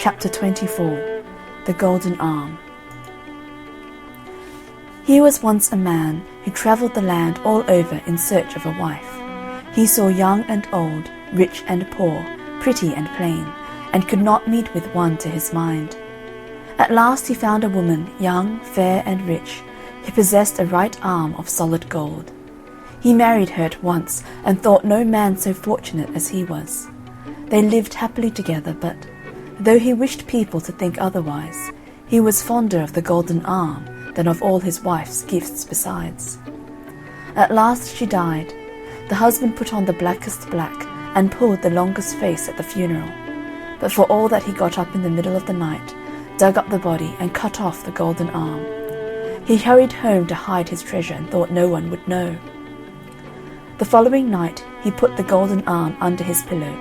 Chapter 24. The Golden Arm. Here was once a man who travelled the land all over in search of a wife. He saw young and old, rich and poor, pretty and plain, and could not meet with one to his mind. At last he found a woman, young, fair, and rich, who possessed a right arm of solid gold. He married her at once, and thought no man so fortunate as he was. They lived happily together, but, though he wished people to think otherwise, he was fonder of the golden arm than of all his wife's gifts besides. At last she died. The husband put on the blackest black, and pulled the longest face at the funeral. But for all that he got up in the middle of the night, dug up the body, and cut off the golden arm. He hurried home to hide his treasure, and thought no one would know. The following night he put the golden arm under his pillow,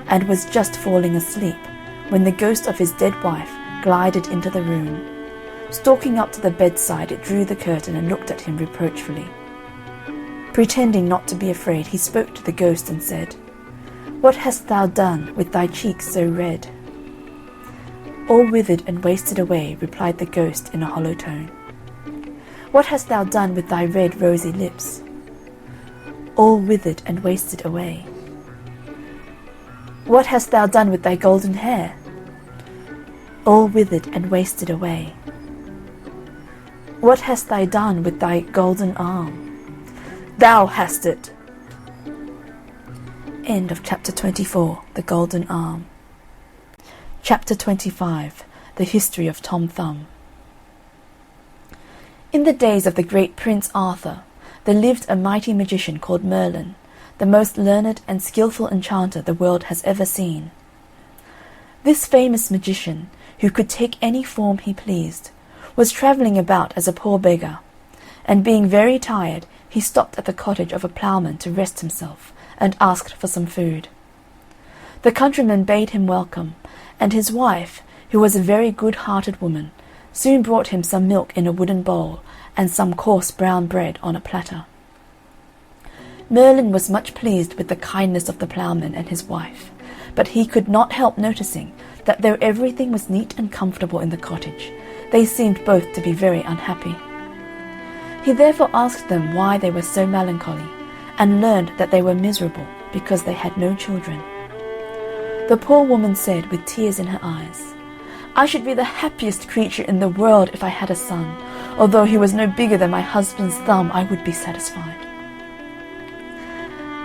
and was just falling asleep, when the ghost of his dead wife glided into the room. Stalking up to the bedside, it drew the curtain and looked at him reproachfully. Pretending not to be afraid, he spoke to the ghost and said, "What hast thou done with thy cheeks so red?" "All withered and wasted away," replied the ghost in a hollow tone. "What hast thou done with thy red rosy lips?" "All withered and wasted away." "What hast thou done with thy golden hair?" "All withered and wasted away." "What hast thou done with thy golden arm?" "Thou hast it." End of Chapter 24. The Golden Arm. Chapter 25. The History of Tom Thumb. In the days of the great Prince Arthur, there lived a mighty magician called Merlin, the most learned and skilful enchanter the world has ever seen. This famous magician, who could take any form he pleased, was travelling about as a poor beggar, and being very tired, he stopped at the cottage of a ploughman to rest himself, and asked for some food. The countryman bade him welcome, and his wife, who was a very good-hearted woman, soon brought him some milk in a wooden bowl, and some coarse brown bread on a platter. Merlin was much pleased with the kindness of the ploughman and his wife, but he could not help noticing that though everything was neat and comfortable in the cottage, they seemed both to be very unhappy. He therefore asked them why they were so melancholy, and learned that they were miserable because they had no children. The poor woman said, with tears in her eyes, "I should be the happiest creature in the world if I had a son. Although he was no bigger than my husband's thumb, I would be satisfied."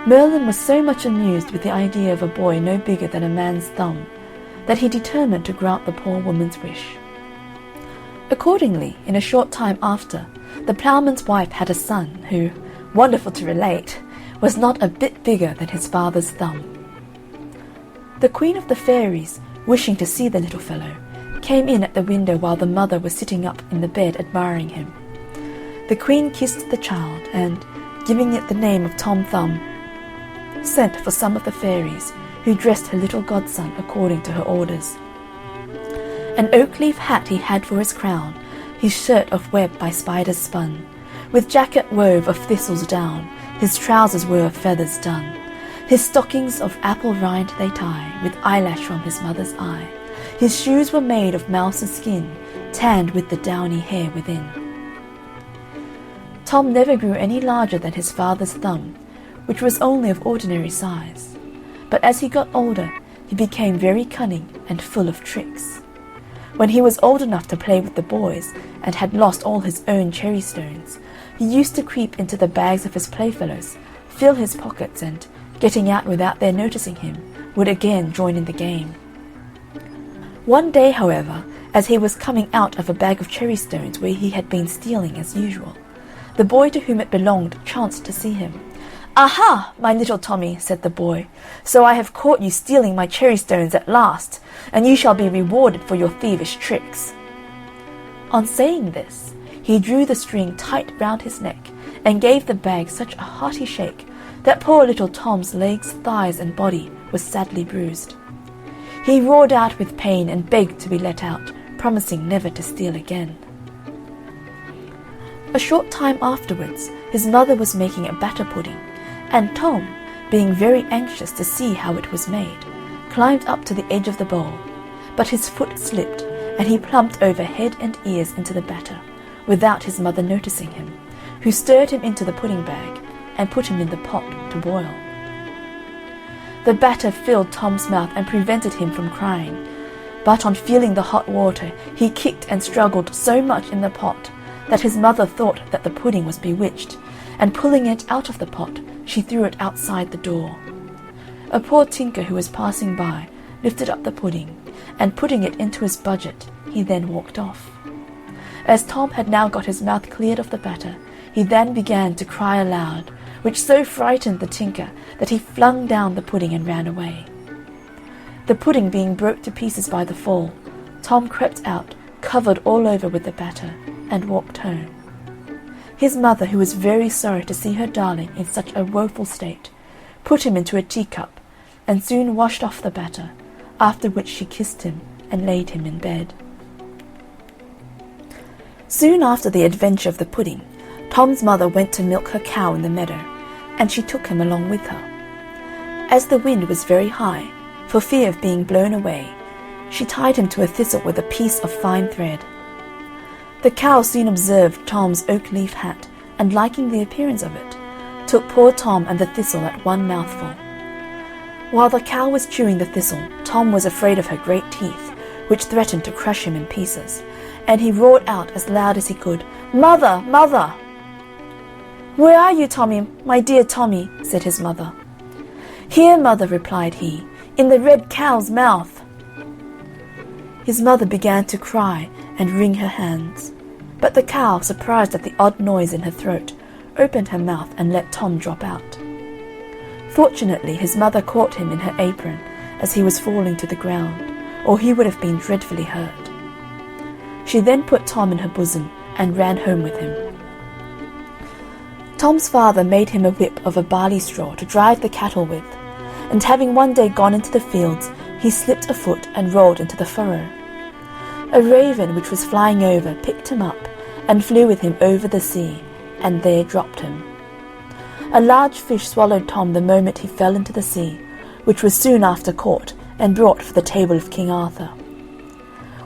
Merlin was so much amused with the idea of a boy no bigger than a man's thumb, that he determined to grant the poor woman's wish. Accordingly, in a short time after, the ploughman's wife had a son who, wonderful to relate, was not a bit bigger than his father's thumb. The Queen of the Fairies, wishing to see the little fellow, came in at the window while the mother was sitting up in the bed admiring him. The Queen kissed the child, and, giving it the name of Tom Thumb, sent for some of the fairies, who dressed her little godson according to her orders. An oak-leaf hat he had for his crown, his shirt of web by spiders spun, with jacket wove of thistles down, his trousers were of feathers done. His stockings of apple rind they tie, with eyelash from his mother's eye. His shoes were made of mouse's skin, tanned with the downy hair within. Tom never grew any larger than his father's thumb, which was only of ordinary size. But as he got older, he became very cunning and full of tricks. When he was old enough to play with the boys, and had lost all his own cherry stones, he used to creep into the bags of his playfellows, fill his pockets, and, getting out without their noticing him, would again join in the game. One day, however, as he was coming out of a bag of cherry stones where he had been stealing as usual, the boy to whom it belonged chanced to see him. "Aha, my little Tommy," said the boy, "so I have caught you stealing my cherry stones at last, and you shall be rewarded for your thievish tricks." On saying this, he drew the string tight round his neck, and gave the bag such a hearty shake that poor little Tom's legs, thighs, and body was sadly bruised. He roared out with pain and begged to be let out, promising never to steal again. A short time afterwards, his mother was making a batter pudding, and Tom, being very anxious to see how it was made, climbed up to the edge of the bowl, but his foot slipped, and he plumped over head and ears into the batter, without his mother noticing him, who stirred him into the pudding bag and put him in the pot to boil. The batter filled Tom's mouth and prevented him from crying, but on feeling the hot water he kicked and struggled so much in the pot that his mother thought that the pudding was bewitched, and pulling it out of the pot, she threw it outside the door. A poor tinker who was passing by lifted up the pudding, and putting it into his budget, he then walked off. As Tom had now got his mouth cleared of the batter, he then began to cry aloud, which so frightened the tinker that he flung down the pudding and ran away. The pudding being broke to pieces by the fall, Tom crept out, covered all over with the batter, and walked home. His mother, who was very sorry to see her darling in such a woeful state, put him into a teacup, and soon washed off the batter, after which she kissed him and laid him in bed. Soon after the adventure of the pudding, Tom's mother went to milk her cow in the meadow, and she took him along with her. As the wind was very high, for fear of being blown away, she tied him to a thistle with a piece of fine thread. The cow soon observed Tom's oak leaf hat, and liking the appearance of it, took poor Tom and the thistle at one mouthful. While the cow was chewing the thistle, Tom was afraid of her great teeth, which threatened to crush him in pieces, and he roared out as loud as he could, "Mother, mother!" "Where are you, Tommy, my dear Tommy?" said his mother. "Here, mother," replied he, "in the red cow's mouth." His mother began to cry and wring her hands, but the cow, surprised at the odd noise in her throat, opened her mouth and let Tom drop out. Fortunately, his mother caught him in her apron as he was falling to the ground, or he would have been dreadfully hurt. She then put Tom in her bosom and ran home with him. Tom's father made him a whip of a barley straw to drive the cattle with, and having one day gone into the fields, he slipped a foot and rolled into the furrow. A raven which was flying over picked him up and flew with him over the sea, and there dropped him. A large fish swallowed Tom the moment he fell into the sea, which was soon after caught and brought for the table of King Arthur.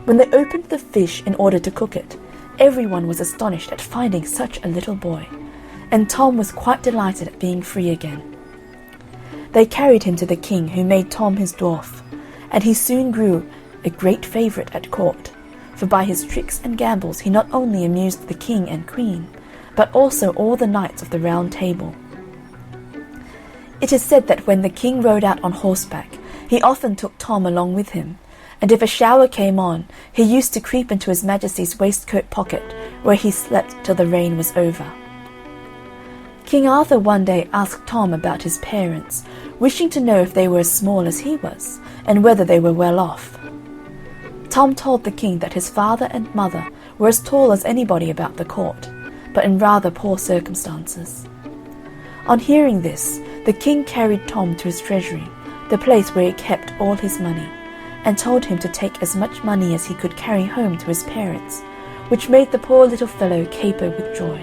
When they opened the fish in order to cook it, everyone was astonished at finding such a little boy, and Tom was quite delighted at being free again. They carried him to the king, who made Tom his dwarf, and he soon grew a great favourite at court, for by his tricks and gambols he not only amused the king and queen, but also all the knights of the Round Table. It is said that when the king rode out on horseback, he often took Tom along with him, and if a shower came on, he used to creep into his Majesty's waistcoat pocket, where he slept till the rain was over. King Arthur one day asked Tom about his parents, wishing to know if they were as small as he was, and whether they were well off. Tom told the king that his father and mother were as tall as anybody about the court, but in rather poor circumstances. On hearing this, the king carried Tom to his treasury, the place where he kept all his money, and told him to take as much money as he could carry home to his parents, which made the poor little fellow caper with joy.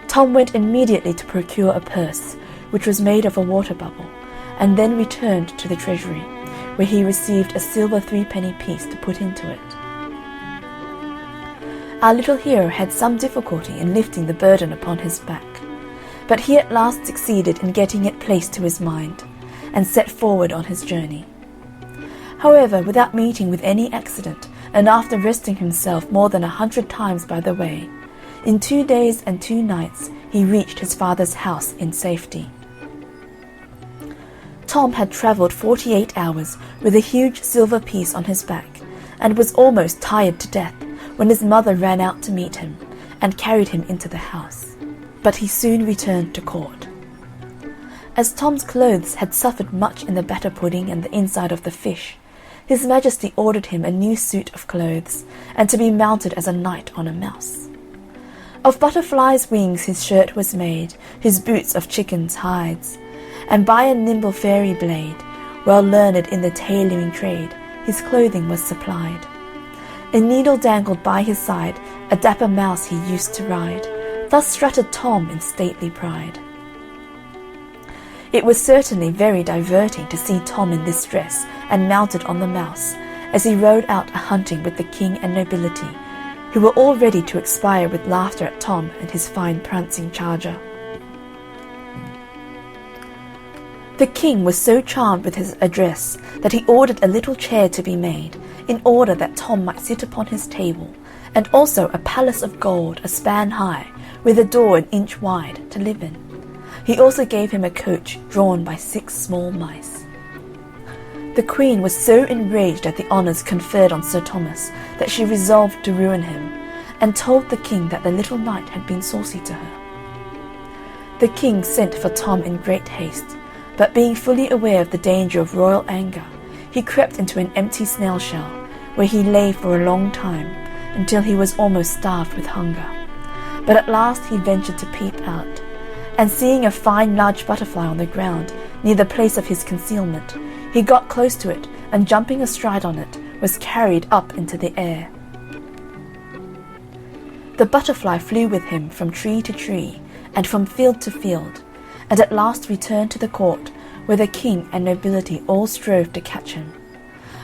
Tom went immediately to procure a purse, which was made of a water bubble, and then returned to the treasury, where he received a silver 3-penny piece to put into it. Our little hero had some difficulty in lifting the burden upon his back, but he at last succeeded in getting it placed to his mind, and set forward on his journey. However, without meeting with any accident, and after resting himself more than 100 times by the way, in 2 days and 2 nights he reached his father's house in safety. Tom had travelled 48 hours with a huge silver piece on his back, and was almost tired to death when his mother ran out to meet him, and carried him into the house. But he soon returned to court. As Tom's clothes had suffered much in the batter pudding and the inside of the fish, his Majesty ordered him a new suit of clothes, and to be mounted as a knight on a mouse. Of butterflies' wings his shirt was made, his boots of chickens' hides, and by a nimble fairy blade, well learned in the tailoring trade, his clothing was supplied. A needle dangled by his side, a dapper mouse he used to ride, thus strutted Tom in stately pride. It was certainly very diverting to see Tom in this dress and mounted on the mouse, as he rode out a-hunting with the king and nobility, who were all ready to expire with laughter at Tom and his fine prancing charger. The king was so charmed with his address that he ordered a little chair to be made, in order that Tom might sit upon his table, and also a palace of gold a span high, with a door an inch wide, to live in. He also gave him a coach drawn by 6 small mice. The queen was so enraged at the honours conferred on Sir Thomas that she resolved to ruin him, and told the king that the little knight had been saucy to her. The king sent for Tom in great haste, but being fully aware of the danger of royal anger, he crept into an empty snail shell, where he lay for a long time, until he was almost starved with hunger. But at last he ventured to peep out, and seeing a fine large butterfly on the ground near the place of his concealment, he got close to it, and jumping astride on it, was carried up into the air. The butterfly flew with him from tree to tree, and from field to field, and at last returned to the court, where the king and nobility all strove to catch him.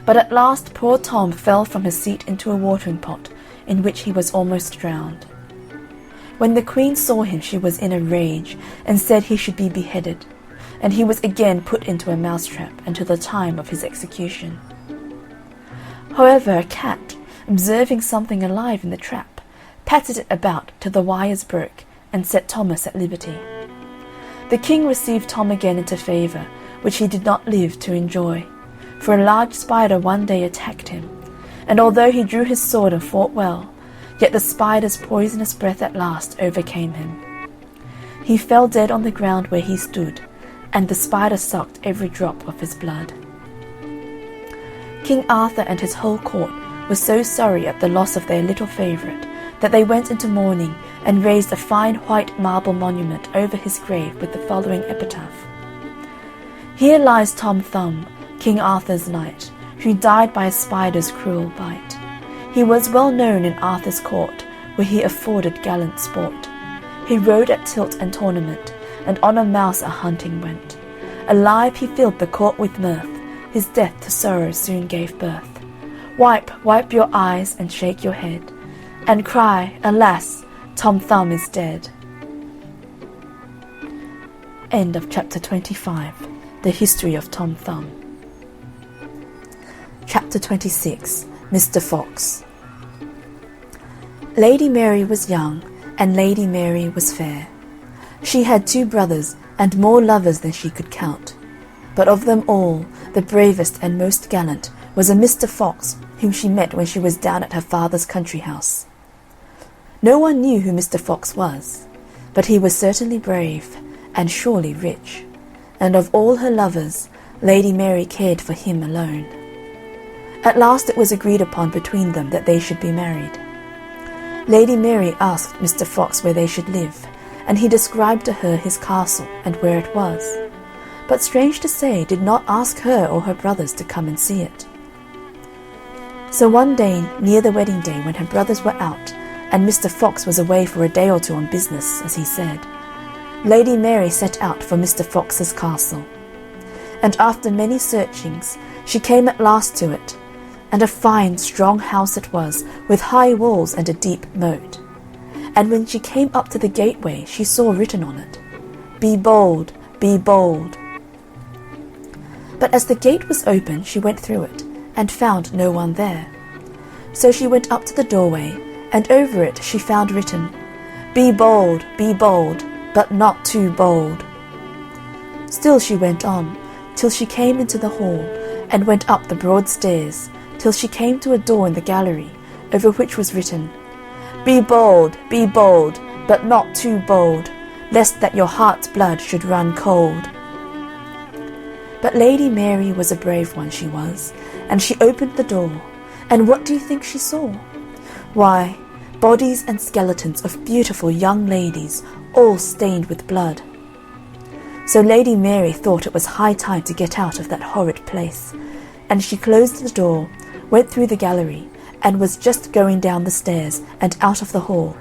But at last poor Tom fell from his seat into a watering pot, in which he was almost drowned. When the queen saw him, she was in a rage, and said he should be beheaded, and he was again put into a mousetrap until the time of his execution. However, a cat, observing something alive in the trap, patted it about till the wires broke, and set Thomas at liberty. The king received Tom again into favour, which he did not live to enjoy, for a large spider one day attacked him, and although he drew his sword and fought well, yet the spider's poisonous breath at last overcame him. He fell dead on the ground where he stood, and the spider sucked every drop of his blood. King Arthur and his whole court were so sorry at the loss of their little favourite that they went into mourning and raised a fine white marble monument over his grave with the following epitaph: "Here lies Tom Thumb, King Arthur's knight, who died by a spider's cruel bite. He was well known in Arthur's court, where he afforded gallant sport. He rode at tilt and tournament, and on a mouse a-hunting went. Alive he filled the court with mirth, his death to sorrow soon gave birth. Wipe your eyes and shake your head, and cry, alas, Tom Thumb is dead." End of chapter 25. The history of Tom Thumb. Chapter 26. Mr. Fox. Lady Mary was young, and Lady Mary was fair. She had 2 brothers, and more lovers than she could count. But of them all, the bravest and most gallant was a Mr. Fox, whom she met when she was down at her father's country house. No one knew who Mr. Fox was, but he was certainly brave, and surely rich, and of all her lovers, Lady Mary cared for him alone. At last it was agreed upon between them that they should be married. Lady Mary asked Mr. Fox where they should live, and he described to her his castle and where it was, but strange to say did not ask her or her brothers to come and see it. So one day near the wedding day, when her brothers were out, and Mr. Fox was away for a day or 2 on business, as he said, Lady Mary set out for Mr. Fox's castle. And after many searchings, she came at last to it, and a fine strong house it was, with high walls and a deep moat. And when she came up to the gateway, she saw written on it, "Be bold, be bold." But as the gate was open, she went through it, and found no one there. So she went up to the doorway, and over it she found written, be bold, but not too bold." Still she went on, till she came into the hall, and went up the broad stairs, till she came to a door in the gallery, over which was written, be bold, but not too bold, lest that your heart's blood should run cold." But Lady Mary was a brave one, she was, and she opened the door, and what do you think she saw? Why, bodies and skeletons of beautiful young ladies, all stained with blood. So Lady Mary thought it was high time to get out of that horrid place, and she closed the door, went through the gallery, and was just going down the stairs and out of the hall,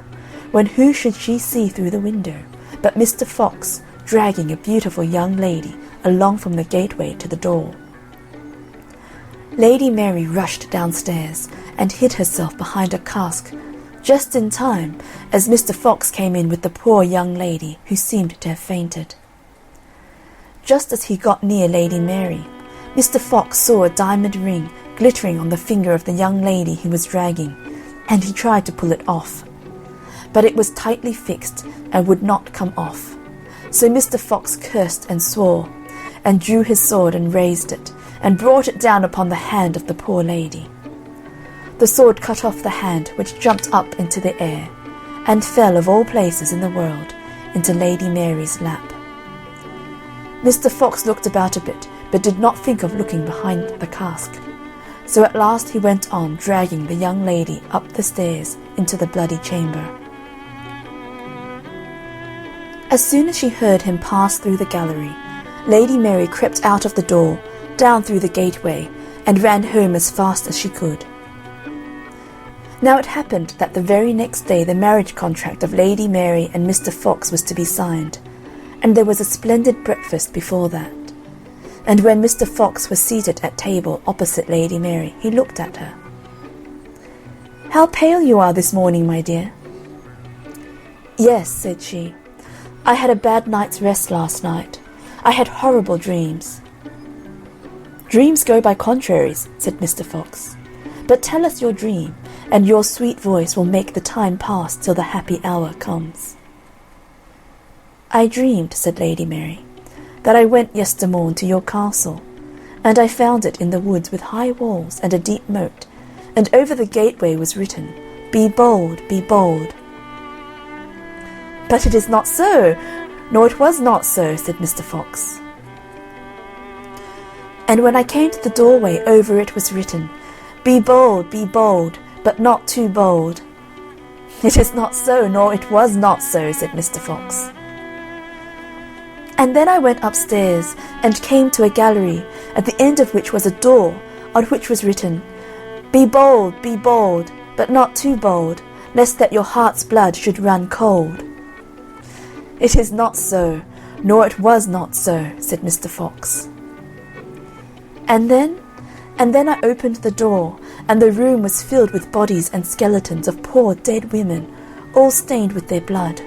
when who should she see through the window but Mr. Fox dragging a beautiful young lady along from the gateway to the door. Lady Mary rushed downstairs and hid herself behind a cask, just in time as Mr. Fox came in with the poor young lady, who seemed to have fainted. Just as he got near Lady Mary, Mr. Fox saw a diamond ring glittering on the finger of the young lady he was dragging, and he tried to pull it off. But it was tightly fixed and would not come off. So Mr. Fox cursed and swore, and drew his sword and raised it, and brought it down upon the hand of the poor lady. The sword cut off the hand, which jumped up into the air, and fell, of all places in the world, into Lady Mary's lap. Mr. Fox looked about a bit, but did not think of looking behind the cask. So at last he went on dragging the young lady up the stairs into the bloody chamber. As soon as she heard him pass through the gallery, Lady Mary crept out of the door, down through the gateway, and ran home as fast as she could. Now it happened that the very next day the marriage contract of Lady Mary and Mr. Fox was to be signed, and there was a splendid breakfast before that. And when Mr. Fox was seated at table opposite Lady Mary, he looked at her. "How pale you are this morning, my dear." "Yes," said she, "I had a bad night's rest last night. I had horrible dreams." "Dreams go by contraries," said Mr. Fox. "But tell us your dream, and your sweet voice will make the time pass till the happy hour comes." "I dreamed," said Lady Mary, "that I went yestermorn to your castle, and I found it in the woods with high walls and a deep moat, and over the gateway was written, 'Be bold, be bold.'" "But it is not so, nor it was not so," said Mr. Fox. "And when I came to the doorway, over it was written, 'Be bold, but not too bold.'" "It is not so, nor it was not so," said Mr. Fox. "And then I went upstairs, and came to a gallery, at the end of which was a door, on which was written, 'Be bold, but not too bold, lest that your heart's blood should run cold.'" "It is not so, nor it was not so," said Mr. Fox. And then I opened the door, and the room was filled with bodies and skeletons of poor dead women, all stained with their blood.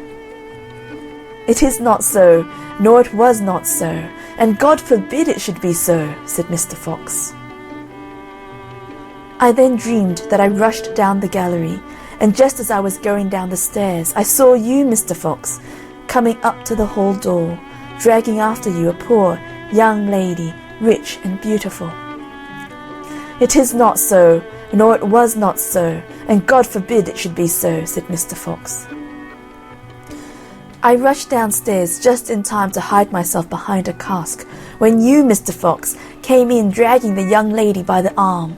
"It is not so, nor it was not so, and God forbid it should be so," said Mr. Fox. I then dreamed that I rushed down the gallery, and just as I was going down the stairs, I saw you, Mr. Fox, coming up to the hall door, dragging after you a poor young lady, rich and beautiful. "It is not so, nor it was not so, and God forbid it should be so," said Mr. Fox. I rushed downstairs just in time to hide myself behind a cask, when you, Mr. Fox, came in dragging the young lady by the arm.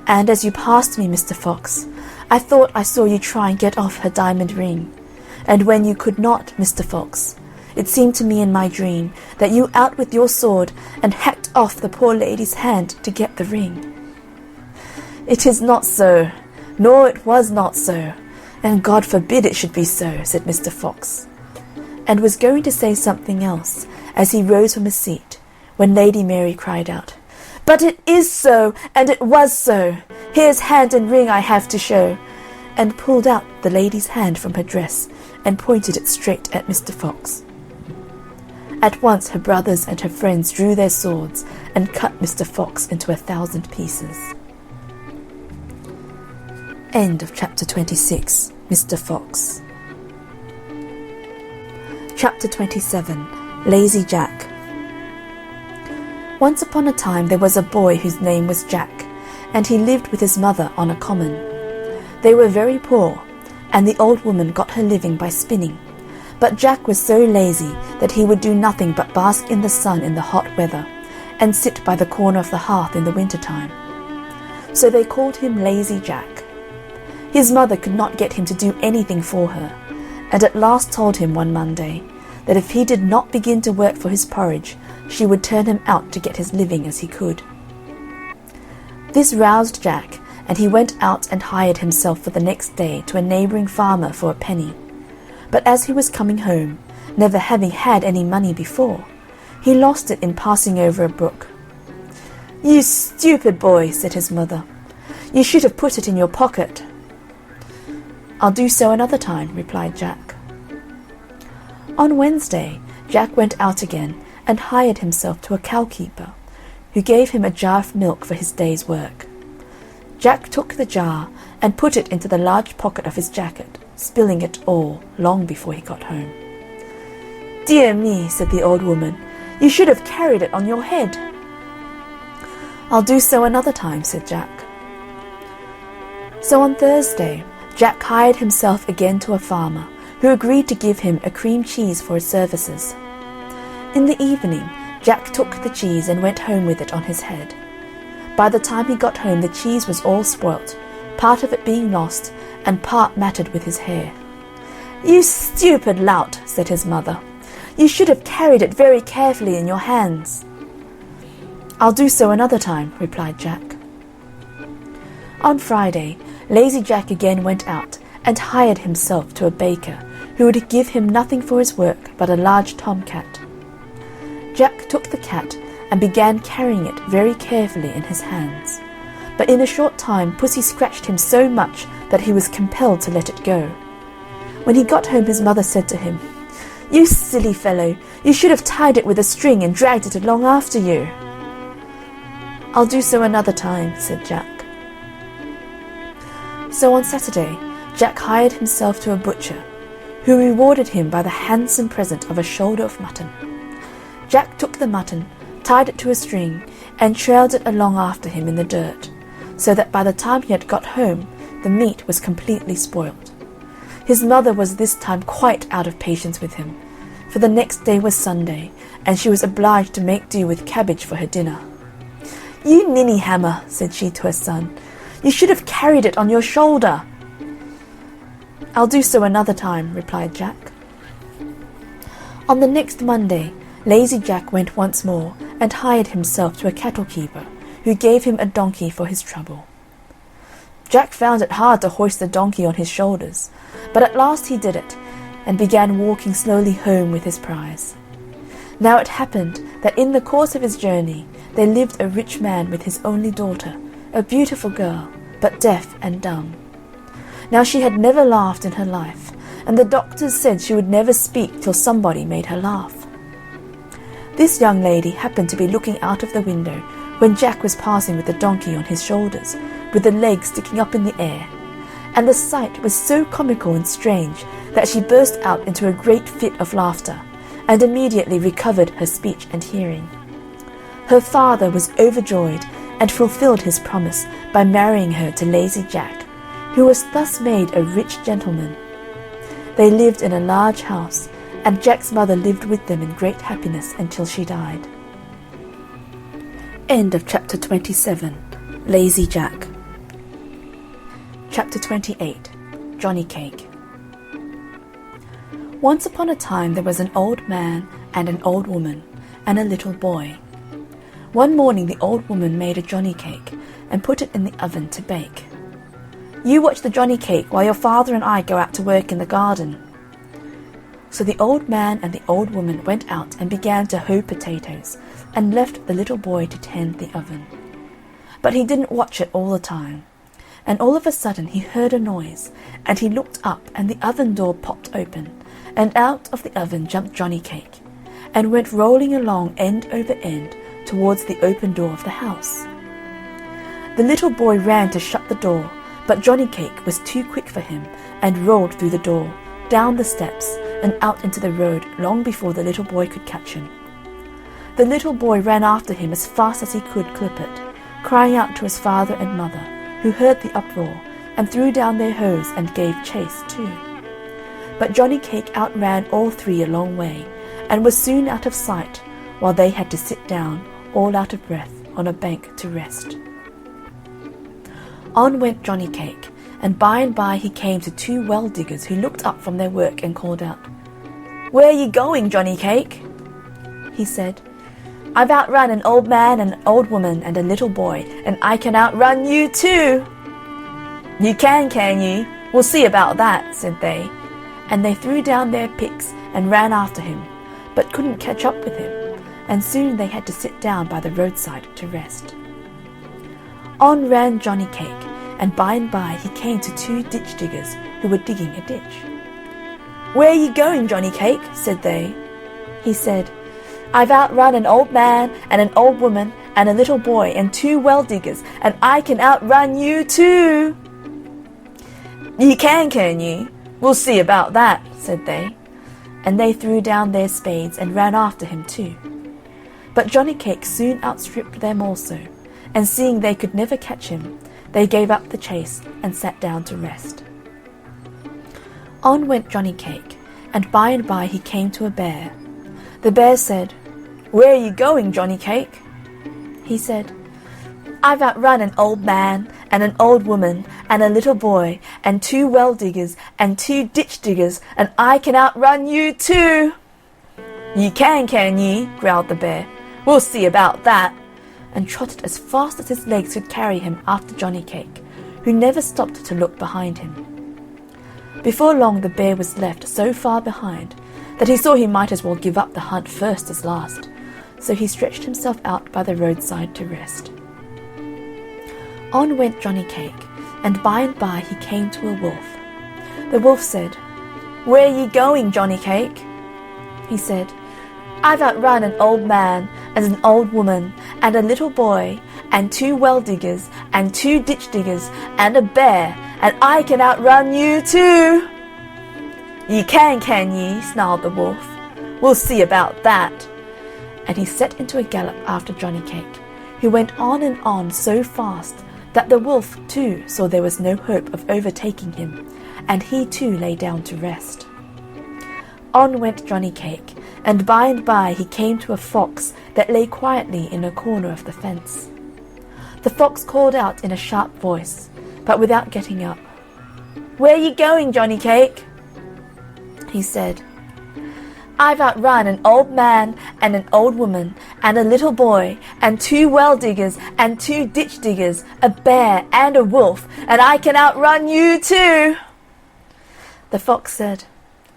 And as you passed me, Mr. Fox, I thought I saw you try and get off her diamond ring. And when you could not, Mr. Fox, it seemed to me in my dream that you out with your sword and hacked off the poor lady's hand to get the ring. "It is not so, nor it was not so, and God forbid it should be so," said Mr. Fox, and was going to say something else as he rose from his seat, when Lady Mary cried out, "But it is so, and it was so. Here's hand and ring I have to show," and pulled out the lady's hand from her dress and pointed it straight at Mr. Fox. At once her brothers and her friends drew their swords and cut Mr. Fox into 1,000 pieces. End of chapter 26. Mr. Fox. Chapter 27. Lazy Jack. Once upon a time there was a boy whose name was Jack, and he lived with his mother on a common. They were very poor, and the old woman got her living by spinning. But Jack was so lazy that he would do nothing but bask in the sun in the hot weather, and sit by the corner of the hearth in the winter time. So they called him Lazy Jack. His mother could not get him to do anything for her, and at last told him one Monday that if he did not begin to work for his porridge, she would turn him out to get his living as he could. This roused Jack, and he went out and hired himself for the next day to a neighbouring farmer for a penny. But as he was coming home, never having had any money before, he lost it in passing over a brook. "You stupid boy," said his mother. "You should have put it in your pocket." "I'll do so another time," replied Jack. On Wednesday, Jack went out again and hired himself to a cowkeeper, who gave him a jar of milk for his day's work. Jack took the jar and put it into the large pocket of his jacket, spilling it all long before he got home. "Dear me," said the old woman, "you should have carried it on your head." "I'll do so another time," said Jack. So on Thursday, Jack hired himself again to a farmer, who agreed to give him a cream cheese for his services. In the evening, Jack took the cheese and went home with it on his head. By the time he got home, the cheese was all spoilt, part of it being lost, and part matted with his hair. "You stupid lout," said his mother. "You should have carried it very carefully in your hands." "I'll do so another time," replied Jack. On Friday, Lazy Jack again went out and hired himself to a baker, who would give him nothing for his work but a large tomcat. Jack took the cat and began carrying it very carefully in his hands. But in a short time Pussy scratched him so much that he was compelled to let it go. When he got home, his mother said to him, "You silly fellow, you should have tied it with a string and dragged it along after you." "I'll do so another time," said Jack. So on Saturday, Jack hired himself to a butcher, who rewarded him by the handsome present of a shoulder of mutton. Jack took the mutton, tied it to a string, and trailed it along after him in the dirt, so that by the time he had got home, the meat was completely spoiled. His mother was this time quite out of patience with him, for the next day was Sunday, and she was obliged to make do with cabbage for her dinner. "You ninny hammer," said she to her son, "you should have carried it on your shoulder." "I'll do so another time," replied Jack. On the next Monday, Lazy Jack went once more and hired himself to a cattle keeper, who gave him a donkey for his trouble. Jack found it hard to hoist the donkey on his shoulders, but at last he did it, and began walking slowly home with his prize. Now it happened that in the course of his journey there lived a rich man with his only daughter, a beautiful girl, but deaf and dumb. Now she had never laughed in her life, and the doctors said she would never speak till somebody made her laugh. This young lady happened to be looking out of the window when Jack was passing with the donkey on his shoulders, with the legs sticking up in the air, and the sight was so comical and strange that she burst out into a great fit of laughter, and immediately recovered her speech and hearing. Her father was overjoyed, and fulfilled his promise by marrying her to Lazy Jack, who was thus made a rich gentleman. They lived in a large house, and Jack's mother lived with them in great happiness until she died. End of chapter 27. Lazy Jack. Chapter 28. Johnny Cake. Once upon a time there was an old man and an old woman and a little boy. One morning the old woman made a Johnny cake and put it in the oven to bake. "You watch the Johnny cake while your father and I go out to work in the garden." So the old man and the old woman went out and began to hoe potatoes, and left the little boy to tend the oven. But he didn't watch it all the time, and all of a sudden he heard a noise, and he looked up, and the oven door popped open, and out of the oven jumped Johnny Cake, and went rolling along end over end towards the open door of the house. The little boy ran to shut the door, but Johnny Cake was too quick for him, and rolled through the door, down the steps, and out into the road long before the little boy could catch him. The little boy ran after him as fast as he could clip it, crying out to his father and mother, who heard the uproar, and threw down their hoes and gave chase too. But Johnny Cake outran all three a long way, and was soon out of sight, while they had to sit down, all out of breath, on a bank to rest. On went Johnny Cake, and by he came to two well diggers who looked up from their work and called out, "Where are you going, Johnny Cake?" He said, "I've outrun an old man, an old woman, and a little boy, and I can outrun you too." "You can you? We'll see about that," said they, and they threw down their picks and ran after him, but couldn't catch up with him, and soon they had to sit down by the roadside to rest. On ran Johnny Cake, and by he came to two ditch diggers who were digging a ditch. "Where are you going, Johnny Cake?" said they. He said, "I've outrun an old man and an old woman and a little boy and two well diggers, and I can outrun you too." "You can you? We'll see about that," said they. And they threw down their spades and ran after him too. But Johnny Cake soon outstripped them also, and seeing they could never catch him, they gave up the chase and sat down to rest. On went Johnny Cake, and by he came to a bear. The bear said, "Where are you going, Johnny Cake?" He said, "I've outrun an old man and an old woman and a little boy and two well diggers and two ditch diggers, and I can outrun you too." "You can you?" growled the bear. "We'll see about that," and trotted as fast as his legs could carry him after Johnny Cake, who never stopped to look behind him. Before long the bear was left so far behind that he saw he might as well give up the hunt first as last, so he stretched himself out by the roadside to rest. On went Johnny Cake, and by he came to a wolf. The wolf said, "Where are you going, Johnny Cake?" He said, "I've outrun an old man and an old woman and a little boy and two well diggers and two ditch diggers and a bear, and I can outrun you too." "You can you?" snarled the wolf. "We'll see about that." And he set into a gallop after Johnny Cake, who went on and on so fast that the wolf too saw there was no hope of overtaking him, and he too lay down to rest. On went Johnny Cake, and by he came to a fox that lay quietly in a corner of the fence. The fox called out in a sharp voice, but without getting up, "Where are you going, Johnny Cake?" He said, "I've outrun an old man and an old woman and a little boy and two well diggers and two ditch diggers, a bear and a wolf, and I can outrun you too." The fox said,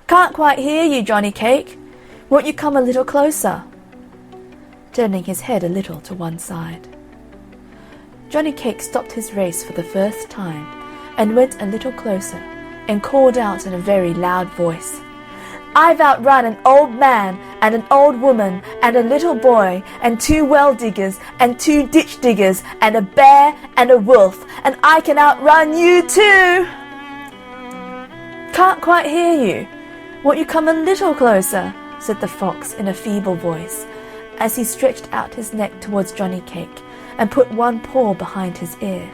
"Can't quite hear you, Johnny Cake. Won't you come a little closer?" turning his head a little to one side. Johnny Cake stopped his race for the first time and went a little closer and called out in a very loud voice, "I've outrun an old man and an old woman and a little boy and two well diggers and two ditch diggers and a bear and a wolf, and I can outrun you too." "Can't quite hear you. Won't you come a little closer?" said the fox in a feeble voice, as he stretched out his neck towards Johnny Cake and put one paw behind his ear.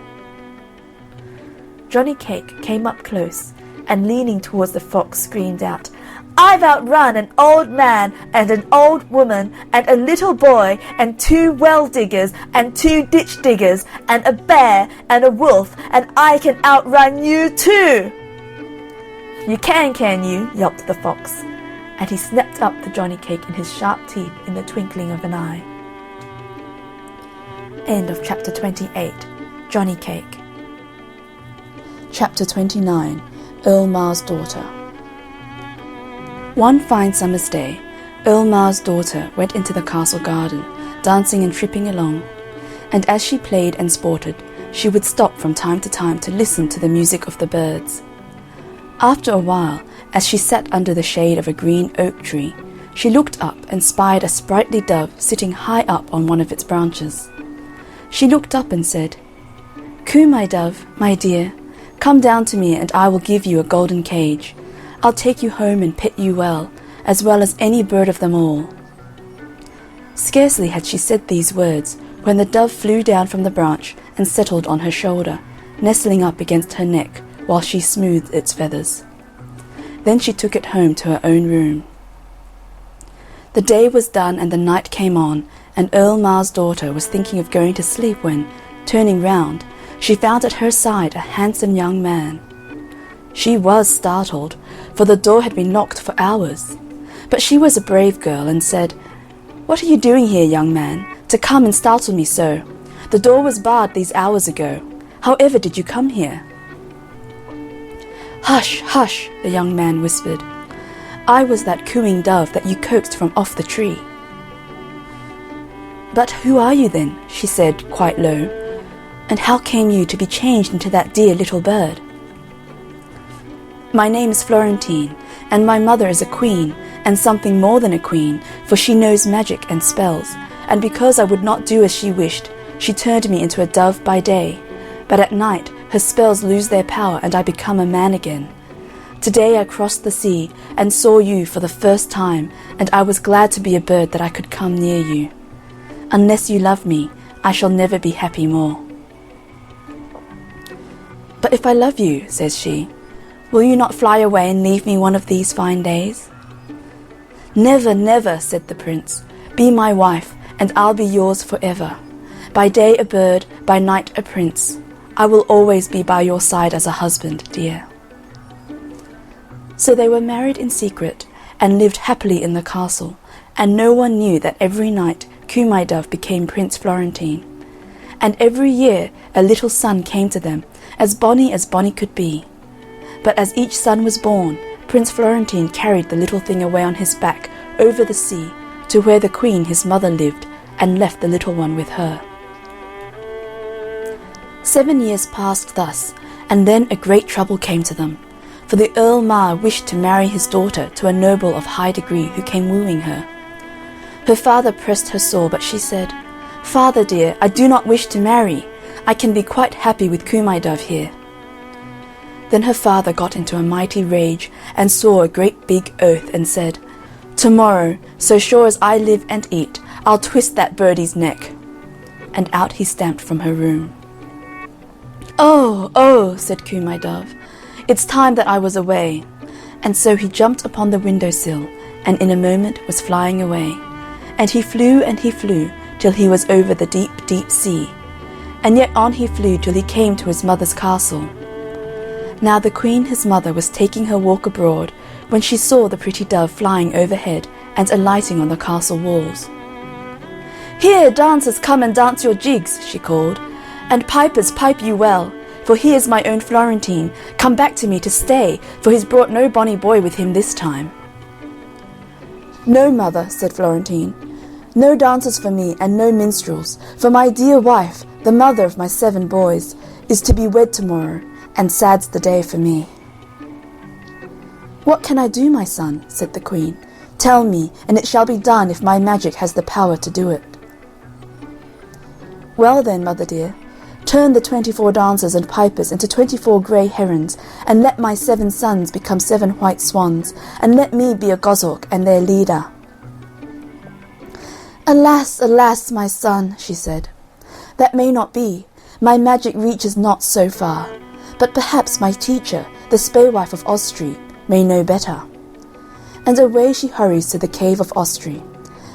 Johnny Cake came up close and leaning towards the fox screamed out, "I've outrun an old man and an old woman and a little boy and two well diggers and two ditch diggers and a bear and a wolf, and I can outrun you too." "You can you?" yelped the fox, and he snapped up the Johnny Cake in his sharp teeth in the twinkling of an eye. End of chapter 28. Johnny Cake. Chapter 29. Earl Mar's Daughter. One fine summer's day, Earl Mar's daughter went into the castle garden, dancing and tripping along, and as she played and sported, she would stop from time to listen to the music of the birds. After a while, as she sat under the shade of a green oak tree, she looked up and spied a sprightly dove sitting high up on one of its branches. She looked up and said, "Coo, my dove, my dear, come down to me and I will give you a golden cage. I'll take you home and pet you well as any bird of them all." Scarcely had she said these words when the dove flew down from the branch and settled on her shoulder, nestling up against her neck while she smoothed its feathers. Then she took it home to her own room. The day was done and the night came on, and Earl Mar's daughter was thinking of going to sleep when, turning round, she found at her side a handsome young man. She was startled, for the door had been locked for hours. But she was a brave girl and said, "What are you doing here, young man, to come and startle me so? The door was barred these hours ago. However did you come here?" "Hush, hush," the young man whispered. "I was that cooing dove that you coaxed from off the tree." "But who are you then?" she said quite low. "And how came you to be changed into that dear little bird?" "My name is Florentine, and my mother is a queen, and something more than a queen, for she knows magic and spells, and because I would not do as she wished, she turned me into a dove by day, but at night her spells lose their power and I become a man again. Today I crossed the sea and saw you for the first time, and I was glad to be a bird that I could come near you. Unless you love me, I shall never be happy more." "But if I love you," says she, "will you not fly away and leave me one of these fine days?" "Never, never," said the prince. "Be my wife, and I'll be yours forever. By day a bird, by night a prince. I will always be by your side as a husband, dear." So they were married in secret, and lived happily in the castle, and no one knew that every night Coo My Dove became Prince Florentine. And every year a little son came to them, as bonny could be. But as each son was born, Prince Florentine carried the little thing away on his back over the sea to where the queen his mother lived, and left the little one with her. 7 years passed thus, and then a great trouble came to them, for the Earl Mar wished to marry his daughter to a noble of high degree who came wooing her. Her father pressed her sore, but she said, "Father dear, I do not wish to marry. I can be quite happy with Coo My Dove here." Then her father got into a mighty rage, and swore a great big oath, and said, "Tomorrow, so sure as I live and eat, I'll twist that birdie's neck." And out he stamped from her room. "Oh, oh," said Coo My Dove, "it's time that I was away." And so he jumped upon the window sill, and in a moment was flying away. And he flew till he was over the deep, deep sea. And yet on he flew till he came to his mother's castle. Now the queen his mother was taking her walk abroad, when she saw the pretty dove flying overhead and alighting on the castle walls. "Here, dancers, come and dance your jigs," she called, "and pipers, pipe you well, for he is my own Florentine, come back to me to stay, for he's brought no bonny boy with him this time." "No, mother," said Florentine, "no dancers for me, and no minstrels, for my dear wife, the mother of my 7 boys, is to be wed tomorrow, and sad's the day for me." "What can I do, my son?" said the queen. "Tell me, and it shall be done if my magic has the power to do it." "Well then, mother dear, turn the 24 dancers and pipers into 24 grey herons, and let my 7 sons become 7 white swans, and let me be a goshawk and their leader." "Alas, alas, my son," she said, "that may not be. My magic reaches not so far. But perhaps my teacher, the spaewife of Ostry, may know better." And away she hurries to the cave of Ostry,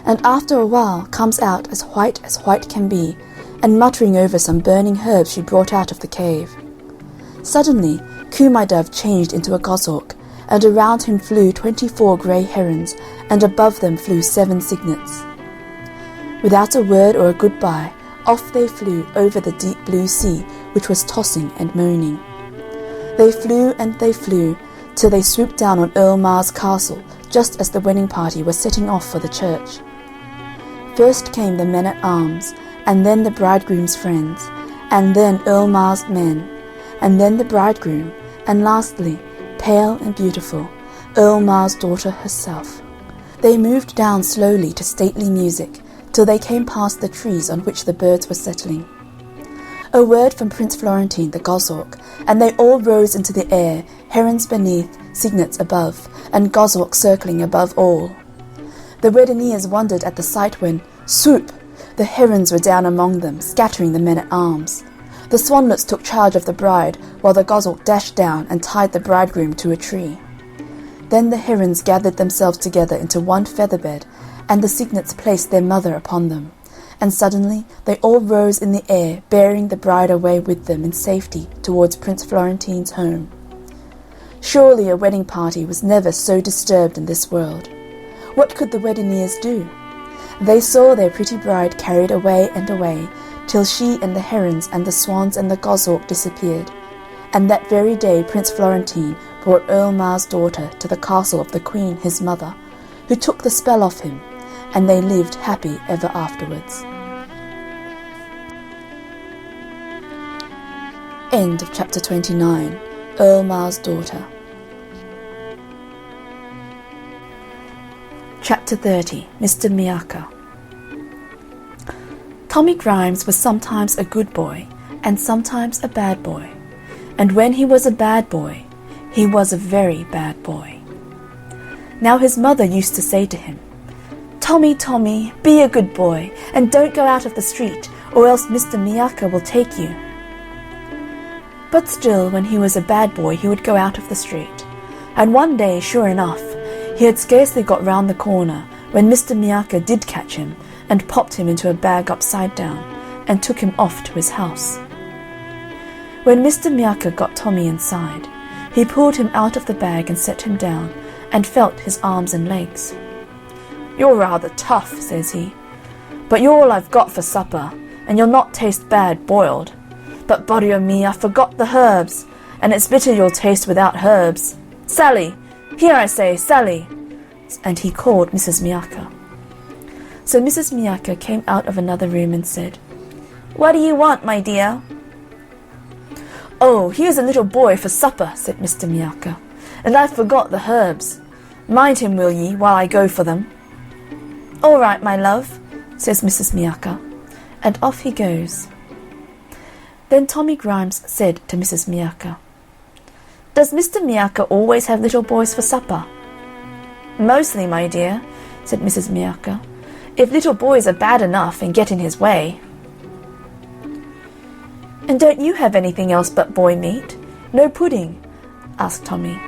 and after a while comes out as white can be, and muttering over some burning herbs she brought out of the cave. Suddenly Coo My Dove changed into a goshawk, and around him flew 24 grey herons, and above them flew 7 cygnets. Without a word or a goodbye, off they flew over the deep blue sea, which was tossing and moaning. They flew and they flew, till they swooped down on Earl Mar's castle, just as the wedding party was setting off for the church. First came the men-at-arms, and then the bridegroom's friends, and then Earl Mar's men, and then the bridegroom, and lastly, pale and beautiful, Earl Mar's daughter herself. They moved down slowly to stately music, till they came past the trees on which the birds were settling. A word from Prince Florentine the goshawk, and they all rose into the air, herons beneath, cygnets above, and goshawk circling above all. The Weddineers wondered at the sight when, swoop, the herons were down among them, scattering the men-at-arms. The swanlets took charge of the bride, while the goshawk dashed down and tied the bridegroom to a tree. Then the herons gathered themselves together into one feather-bed, and the cygnets placed their mother upon them. And suddenly they all rose in the air, bearing the bride away with them in safety towards Prince Florentine's home. Surely a wedding party was never so disturbed in this world. What could the Weddineers do? They saw their pretty bride carried away and away, till she and the herons and the swans and the goshawk disappeared. And that very day Prince Florentine brought Earl Mar's daughter to the castle of the queen his mother, who took the spell off him, and they lived happy ever afterwards. End of chapter 29. Earl Mar's Daughter. Chapter 30. Mr. Miacca. Tommy Grimes was sometimes a good boy and sometimes a bad boy, and when he was a bad boy, he was a very bad boy. Now his mother used to say to him, "Tommy, Tommy, be a good boy, and don't go out of the street, or else Mr. Miacca will take you." But still, when he was a bad boy, he would go out of the street. And one day, sure enough, he had scarcely got round the corner when Mr. Miacca did catch him and popped him into a bag upside down and took him off to his house. When Mr. Miacca got Tommy inside, he pulled him out of the bag and set him down and felt his arms and legs. "You're rather tough," says he, "but you're all I've got for supper, and you'll not taste bad boiled. But body o' me, I forgot the herbs, and it's bitter you'll taste without herbs. Sally! Here I say, Sally!" And he called Mrs. Miacca. So Mrs. Miacca came out of another room and said, "What do you want, my dear?" "Oh, here's a little boy for supper," said Mr. Miacca, "and I forgot the herbs. Mind him, will ye, while I go for them?" "All right, my love," says Mrs. Miacca, and off he goes. Then Tommy Grimes said to Mrs. Miacca, "Does Mr. Miacca always have little boys for supper?" "Mostly, my dear," said Mrs. Miacca, "if little boys are bad enough and get in his way." "And don't you have anything else but boy meat? No pudding?" asked Tommy.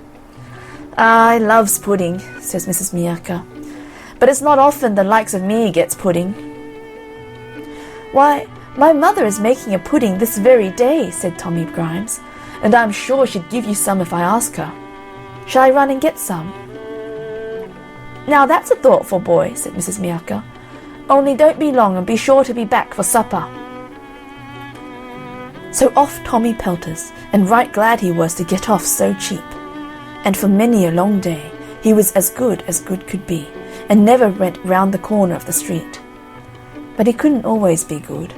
"I loves pudding," says Mrs. Miacca, "but it's not often the likes of me gets pudding." "Why, my mother is making a pudding this very day," said Tommy Grimes, "and I'm sure she'd give you some if I ask her. Shall I run and get some?" "Now that's a thoughtful boy," said Mrs. Miacca. "Only don't be long, and be sure to be back for supper." So off Tommy pelters, and right glad he was to get off so cheap. And for many a long day he was as good could be, and never went round the corner of the street. But he couldn't always be good,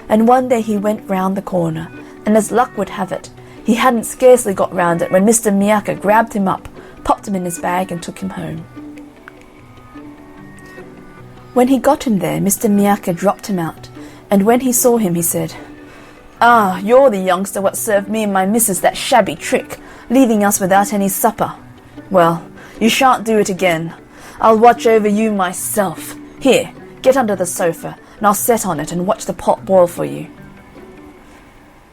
and one day he went round the corner, and as luck would have it, he hadn't scarcely got round it when Mr. Miacca grabbed him up, popped him in his bag, and took him home. When he got him there, Mr. Miacca dropped him out, and when he saw him he said, "Ah, you're the youngster what served me and my missus that shabby trick, leaving us without any supper. Well, you shan't do it again. I'll watch over you myself. Here, get under the sofa, and I'll set on it and watch the pot boil for you."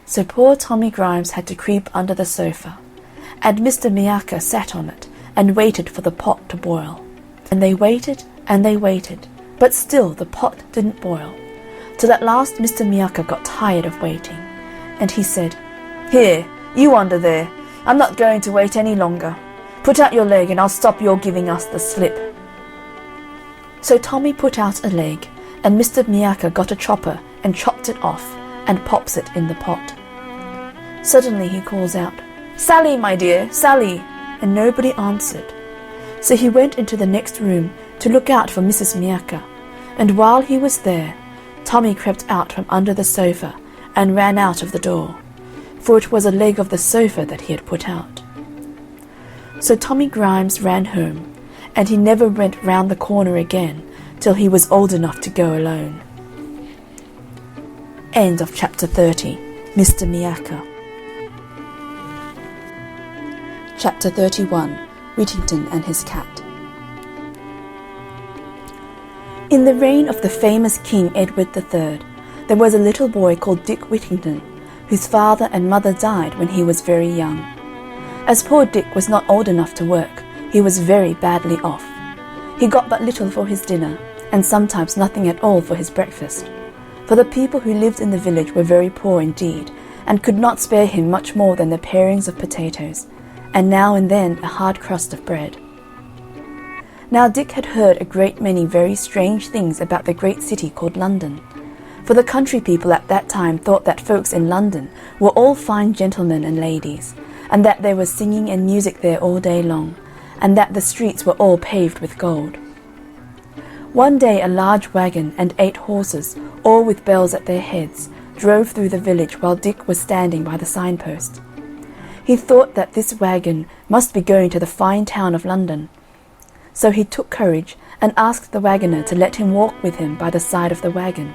So poor Tommy Grimes had to creep under the sofa, and Mr. Miacca sat on it and waited for the pot to boil. And they waited, but still the pot didn't boil, till at last Mr. Miacca got tired of waiting, and he said, "Here, you under there, I'm not going to wait any longer. Put out your leg, and I'll stop your giving us the slip." So Tommy put out a leg, and Mr. Miacca got a chopper and chopped it off, and pops it in the pot. Suddenly he calls out, "Sally, my dear, Sally!" and nobody answered. So he went into the next room to look out for Mrs. Miacca, and while he was there, Tommy crept out from under the sofa and ran out of the door, for it was a leg of the sofa that he had put out. So Tommy Grimes ran home, and he never went round the corner again till he was old enough to go alone. End of chapter 30. Mr. Miacca. Chapter 31. Whittington and his cat. In the reign of the famous King Edward III, there was a little boy called Dick Whittington, whose father and mother died when he was very young. As poor Dick was not old enough to work, he was very badly off. He got but little for his dinner, and sometimes nothing at all for his breakfast, for the people who lived in the village were very poor indeed, and could not spare him much more than the parings of potatoes, and now and then a hard crust of bread. Now Dick had heard a great many very strange things about the great city called London, for the country people at that time thought that folks in London were all fine gentlemen and ladies, and that there was singing and music there all day long, and that the streets were all paved with gold. One day a large wagon and 8 horses, all with bells at their heads, drove through the village while Dick was standing by the signpost. He thought that this wagon must be going to the fine town of London. So he took courage and asked the wagoner to let him walk with him by the side of the wagon.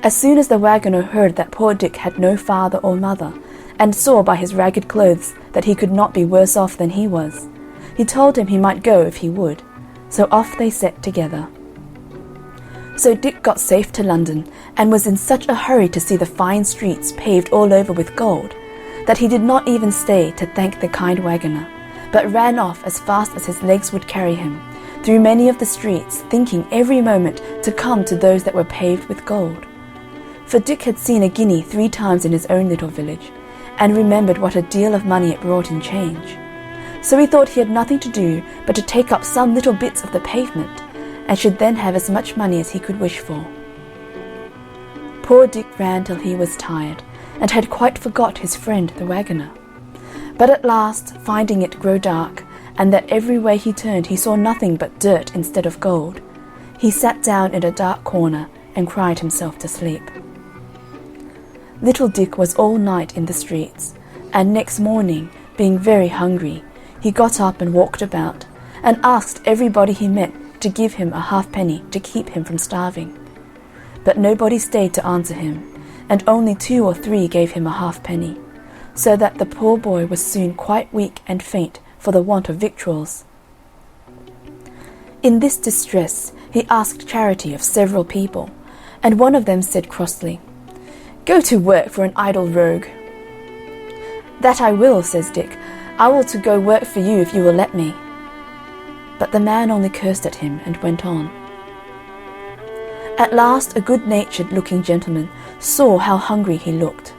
As soon as the wagoner heard that poor Dick had no father or mother, and saw by his ragged clothes that he could not be worse off than he was, he told him he might go if he would, so off they set together. So Dick got safe to London, and was in such a hurry to see the fine streets paved all over with gold, that he did not even stay to thank the kind wagoner, but ran off as fast as his legs would carry him, through many of the streets, thinking every moment to come to those that were paved with gold. For Dick had seen a guinea 3 times in his own little village, and remembered what a deal of money it brought in change. So he thought he had nothing to do but to take up some little bits of the pavement, and should then have as much money as he could wish for. Poor Dick ran till he was tired, and had quite forgot his friend the wagoner. But at last, finding it grow dark, and that every way he turned he saw nothing but dirt instead of gold, he sat down in a dark corner and cried himself to sleep. Little Dick was all night in the streets, and next morning, being very hungry, he got up and walked about, and asked everybody he met to give him a halfpenny to keep him from starving. But nobody stayed to answer him, and only 2 or 3 gave him a halfpenny, so that the poor boy was soon quite weak and faint for the want of victuals. In this distress he asked charity of several people, and one of them said crossly, "Go to work for an idle rogue." "That I will," says Dick. "I will to go work for you if you will let me." But the man only cursed at him and went on. At last a good-natured looking gentleman saw how hungry he looked.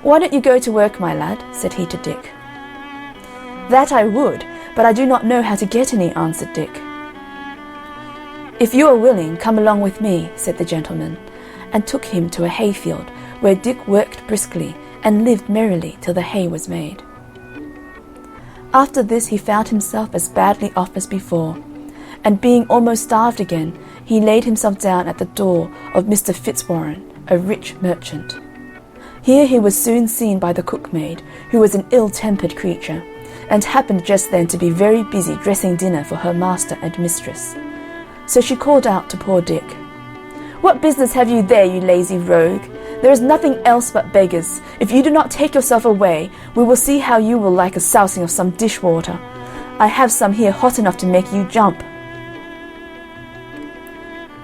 "Why don't you go to work, my lad?" said he to Dick. "That I would, but I do not know how to get any," answered Dick. "If you are willing, come along with me," said the gentleman, and took him to a hayfield, where Dick worked briskly and lived merrily till the hay was made. After this he found himself as badly off as before, and being almost starved again, he laid himself down at the door of Mr. Fitzwarren, a rich merchant. Here he was soon seen by the cookmaid, who was an ill-tempered creature, and happened just then to be very busy dressing dinner for her master and mistress. So she called out to poor Dick, "What business have you there, you lazy rogue? There is nothing else but beggars. If you do not take yourself away, we will see how you will like a sousing of some dishwater. I have some here hot enough to make you jump."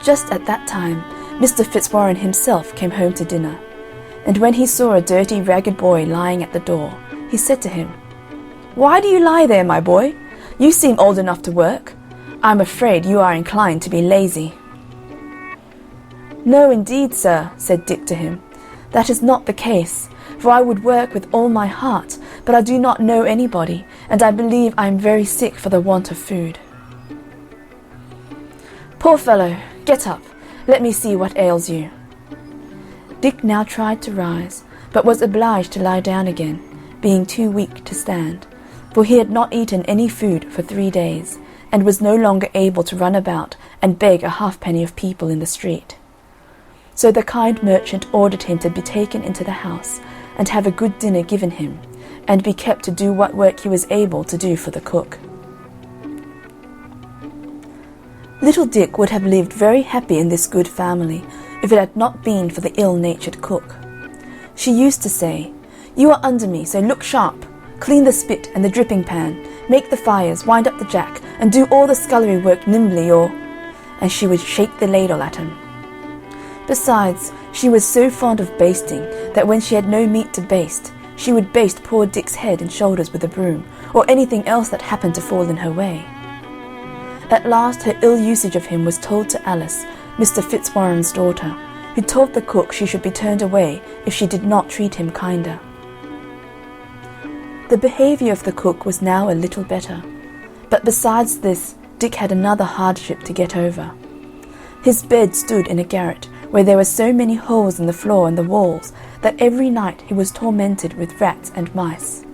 Just at that time, Mr. Fitzwarren himself came home to dinner, and when he saw a dirty, ragged boy lying at the door, he said to him, "Why do you lie there, my boy? You seem old enough to work. I am afraid you are inclined to be lazy." "No, indeed, sir," said Dick to him. "That is not the case, for I would work with all my heart, but I do not know anybody, and I believe I am very sick for the want of food." "Poor fellow, get up. Let me see what ails you." Dick now tried to rise, but was obliged to lie down again, being too weak to stand, for he had not eaten any food for 3 days, and was no longer able to run about and beg a halfpenny of people in the street. So the kind merchant ordered him to be taken into the house, and have a good dinner given him, and be kept to do what work he was able to do for the cook. Little Dick would have lived very happy in this good family, if it had not been for the ill-natured cook. She used to say, "You are under me, so look sharp. Clean the spit and the dripping pan, make the fires, wind up the jack, and do all the scullery work nimbly, or—" and she would shake the ladle at him. Besides, she was so fond of basting that when she had no meat to baste, she would baste poor Dick's head and shoulders with a broom, or anything else that happened to fall in her way. At last her ill usage of him was told to Alice, Mr. Fitzwarren's daughter, who told the cook she should be turned away if she did not treat him kinder. The behaviour of the cook was now a little better, but besides this, Dick had another hardship to get over. His bed stood in a garret, where there were so many holes in the floor and the walls that every night he was tormented with rats and mice.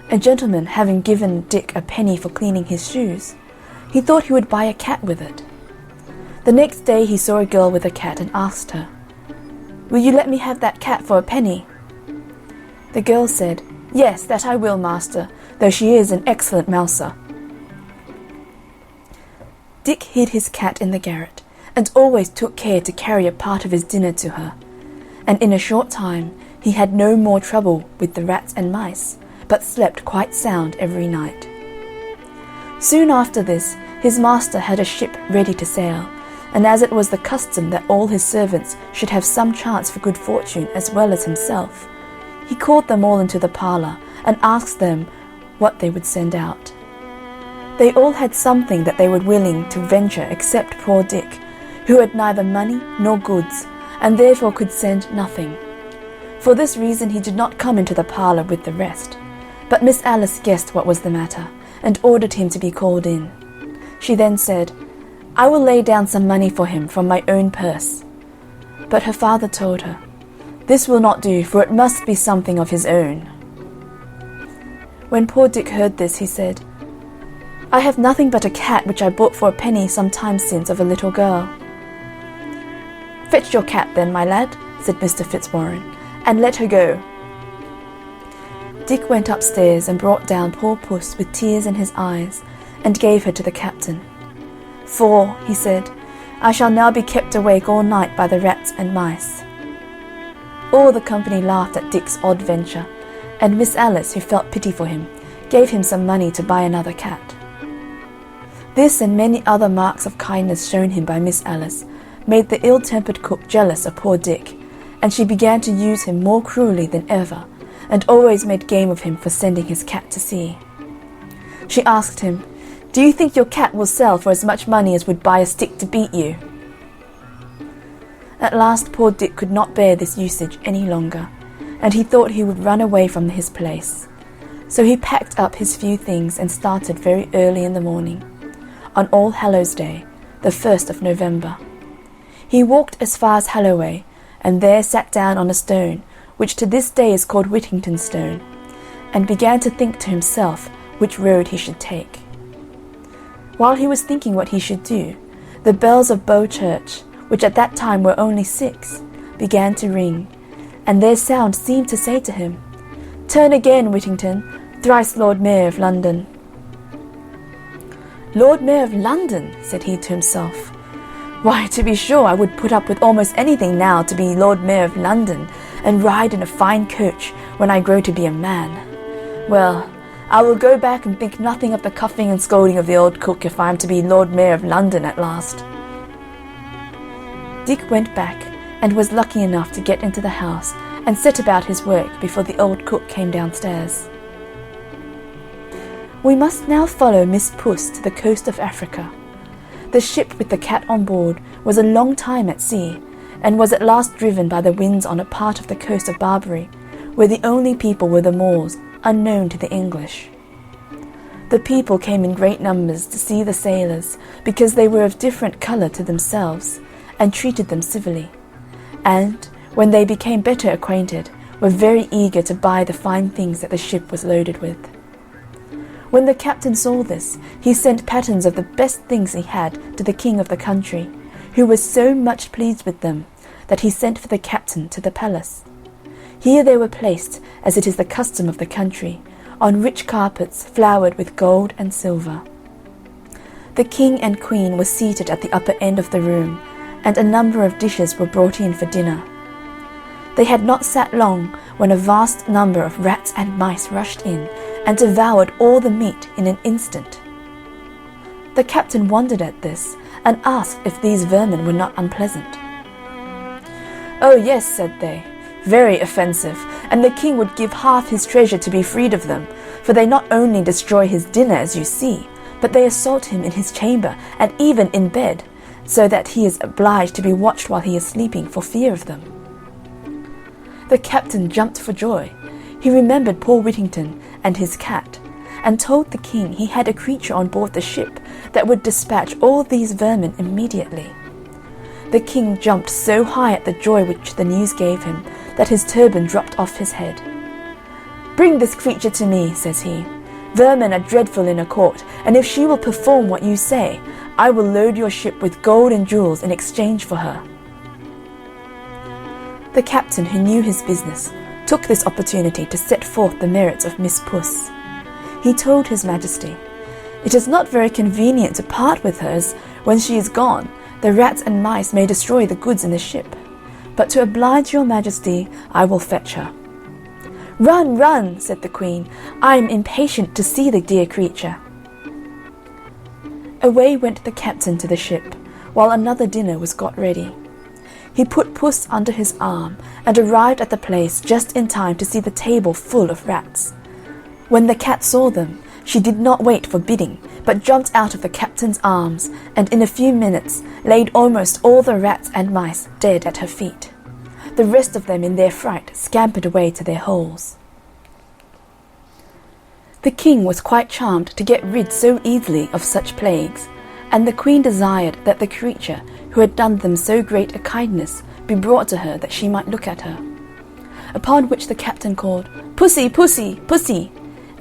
A gentleman having given Dick a penny for cleaning his shoes, he thought he would buy a cat with it. The next day he saw a girl with a cat and asked her, "Will you let me have that cat for a penny?" The girl said, "Yes, that I will, master, though she is an excellent mouser." Dick hid his cat in the garret, and always took care to carry a part of his dinner to her, and in a short time he had no more trouble with the rats and mice, but slept quite sound every night. Soon after this, his master had a ship ready to sail, and as it was the custom that all his servants should have some chance for good fortune as well as himself, he called them all into the parlour and asked them what they would send out. They all had something that they were willing to venture except poor Dick, who had neither money nor goods, and therefore could send nothing. For this reason he did not come into the parlour with the rest, but Miss Alice guessed what was the matter, and ordered him to be called in. She then said, "I will lay down some money for him from my own purse." But her father told her, "This will not do, for it must be something of his own." When poor Dick heard this, he said, "I have nothing but a cat which I bought for a penny some time since of a little girl." "Fetch your cat then, my lad," said Mr. Fitzwarren, "and let her go." Dick went upstairs and brought down poor Puss with tears in his eyes, and gave her to the captain. "For," he said, "I shall now be kept awake all night by the rats and mice." All the company laughed at Dick's odd venture, and Miss Alice, who felt pity for him, gave him some money to buy another cat. This and many other marks of kindness shown him by Miss Alice made the ill-tempered cook jealous of poor Dick, and she began to use him more cruelly than ever, and always made game of him for sending his cat to sea. She asked him, "Do you think your cat will sell for as much money as would buy a stick to beat you?" At last poor Dick could not bear this usage any longer, and he thought he would run away from his place. So he packed up his few things and started very early in the morning, on All Hallows Day, the 1st of November. He walked as far as Holloway, and there sat down on a stone, which to this day is called Whittington Stone, and began to think to himself which road he should take. While he was thinking what he should do, the bells of Bow Church, which at that time were only 6, began to ring, and their sound seemed to say to him, "Turn again, Whittington, thrice Lord Mayor of London." "Lord Mayor of London," said he to himself. "Why, to be sure, I would put up with almost anything now to be Lord Mayor of London, and ride in a fine coach when I grow to be a man. Well, I will go back and think nothing of the cuffing and scolding of the old cook if I am to be Lord Mayor of London at last." Dick went back, and was lucky enough to get into the house and set about his work before the old cook came downstairs. We must now follow Miss Puss to the coast of Africa. The ship with the cat on board was a long time at sea, and was at last driven by the winds on a part of the coast of Barbary, where the only people were the Moors, unknown to the English. The people came in great numbers to see the sailors, because they were of different colour to themselves, and treated them civilly, and, when they became better acquainted, were very eager to buy the fine things that the ship was loaded with. When the captain saw this, he sent patterns of the best things he had to the king of the country, who was so much pleased with them that he sent for the captain to the palace. Here they were placed, as it is the custom of the country, on rich carpets flowered with gold and silver. The king and queen were seated at the upper end of the room, and a number of dishes were brought in for dinner. They had not sat long when a vast number of rats and mice rushed in and devoured all the meat in an instant. The captain wondered at this, and asked if these vermin were not unpleasant. "Oh, yes," said they, "very offensive, and the king would give half his treasure to be freed of them, for they not only destroy his dinner, as you see, but they assault him in his chamber, and even in bed, so that he is obliged to be watched while he is sleeping for fear of them." The captain jumped for joy. He remembered poor Whittington and his cat, and told the king he had a creature on board the ship that would dispatch all these vermin immediately. The king jumped so high at the joy which the news gave him that his turban dropped off his head. "Bring this creature to me," says he. "Vermin are dreadful in a court, and if she will perform what you say, I will load your ship with gold and jewels in exchange for her." The captain, who knew his business, took this opportunity to set forth the merits of Miss Puss. He told His Majesty, "It is not very convenient to part with her, as when she is gone, the rats and mice may destroy the goods in the ship. But to oblige your Majesty, I will fetch her." "Run, run," said the Queen. "I am impatient to see the dear creature." Away went the captain to the ship, while another dinner was got ready. He put Puss under his arm, and arrived at the place just in time to see the table full of rats. When the cat saw them, she did not wait for bidding, but jumped out of the captain's arms, and in a few minutes laid almost all the rats and mice dead at her feet. The rest of them in their fright scampered away to their holes. The king was quite charmed to get rid so easily of such plagues, and the queen desired that the creature who had done them so great a kindness be brought to her that she might look at her. Upon which the captain called, "Pussy, pussy, pussy,"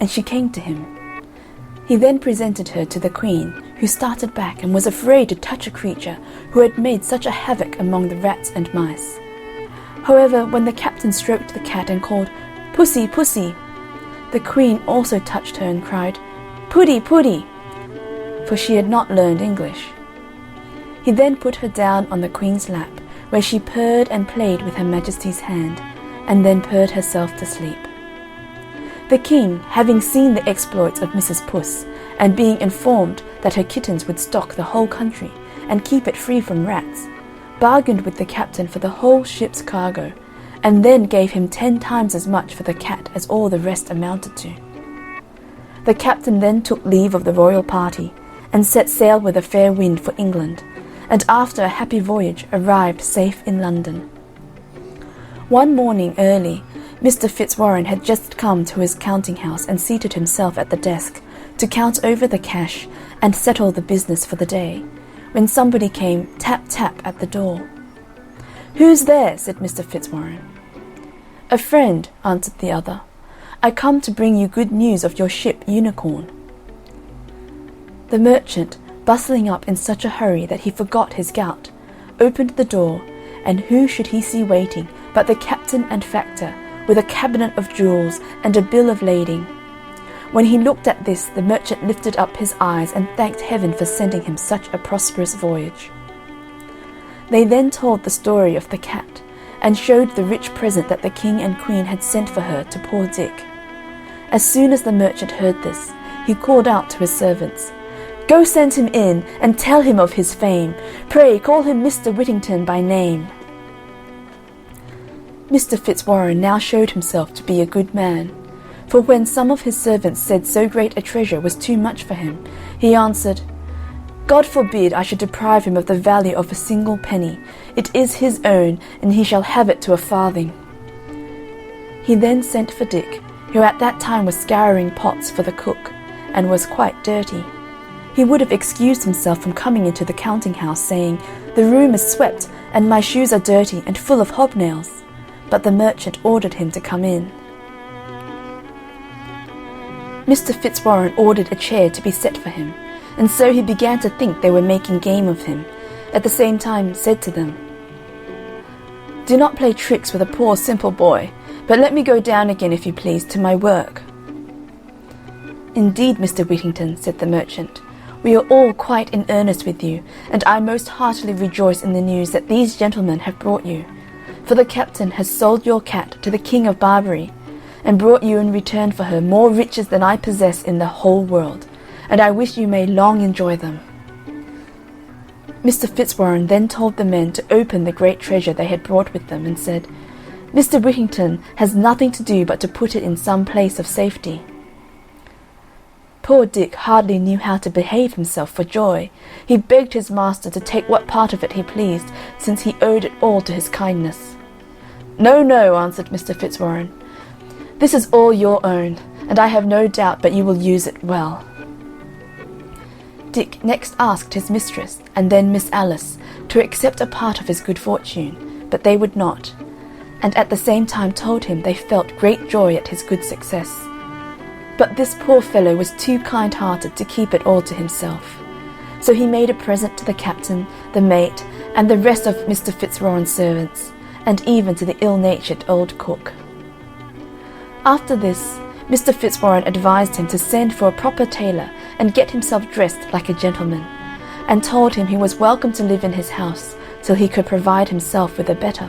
and she came to him. He then presented her to the queen, who started back and was afraid to touch a creature who had made such a havoc among the rats and mice. However, when the captain stroked the cat and called, "Pussy, pussy," the queen also touched her and cried, "Puddy, puddy," for she had not learned English. He then put her down on the queen's lap, where she purred and played with Her Majesty's hand, and then purred herself to sleep. The king, having seen the exploits of Mrs. Puss, and being informed that her kittens would stock the whole country and keep it free from rats, bargained with the captain for the whole ship's cargo, and then gave him 10 times as much for the cat as all the rest amounted to. The captain then took leave of the royal party, and set sail with a fair wind for England, and after a happy voyage arrived safe in London. One morning early, Mr. Fitzwarren had just come to his counting-house and seated himself at the desk to count over the cash and settle the business for the day, when somebody came tap-tap at the door. "Who's there?" said Mr. Fitzwarren. "A friend," answered the other. "I come to bring you good news of your ship Unicorn." The merchant, bustling up in such a hurry that he forgot his gout, opened the door, and who should he see waiting but the captain and factor, with a cabinet of jewels and a bill of lading. When he looked at this, the merchant lifted up his eyes and thanked heaven for sending him such a prosperous voyage. They then told the story of the cat, and showed the rich present that the king and queen had sent for her to poor Dick. As soon as the merchant heard this, he called out to his servants, "Go send him in, and tell him of his fame. Pray call him Mr. Whittington by name." Mr. Fitzwarren now showed himself to be a good man, for when some of his servants said so great a treasure was too much for him, he answered, "God forbid I should deprive him of the value of a single penny. It is his own, and he shall have it to a farthing." He then sent for Dick, who at that time was scouring pots for the cook, and was quite dirty. He would have excused himself from coming into the counting-house, saying, "The room is swept, and my shoes are dirty and full of hobnails." But the merchant ordered him to come in. Mr. Fitzwarren ordered a chair to be set for him, and so he began to think they were making game of him, at the same time said to them, "Do not play tricks with a poor simple boy, but let me go down again, if you please, to my work." "Indeed, Mr. Whittington," said the merchant, "we are all quite in earnest with you, and I most heartily rejoice in the news that these gentlemen have brought you. For the captain has sold your cat to the King of Barbary, and brought you in return for her more riches than I possess in the whole world, and I wish you may long enjoy them." Mr. Fitzwarren then told the men to open the great treasure they had brought with them, and said, "Mr. Whittington has nothing to do but to put it in some place of safety." Poor Dick hardly knew how to behave himself for joy. He begged his master to take what part of it he pleased, since he owed it all to his kindness. "No, no," answered Mr. Fitzwarren. "This is all your own, and I have no doubt but you will use it well." Dick next asked his mistress, and then Miss Alice, to accept a part of his good fortune, but they would not, and at the same time told him they felt great joy at his good success. But this poor fellow was too kind-hearted to keep it all to himself. So he made a present to the captain, the mate, and the rest of Mr. Fitzwarren's servants, and even to the ill-natured old cook. After this, Mr. Fitzwarren advised him to send for a proper tailor and get himself dressed like a gentleman, and told him he was welcome to live in his house till he could provide himself with a better.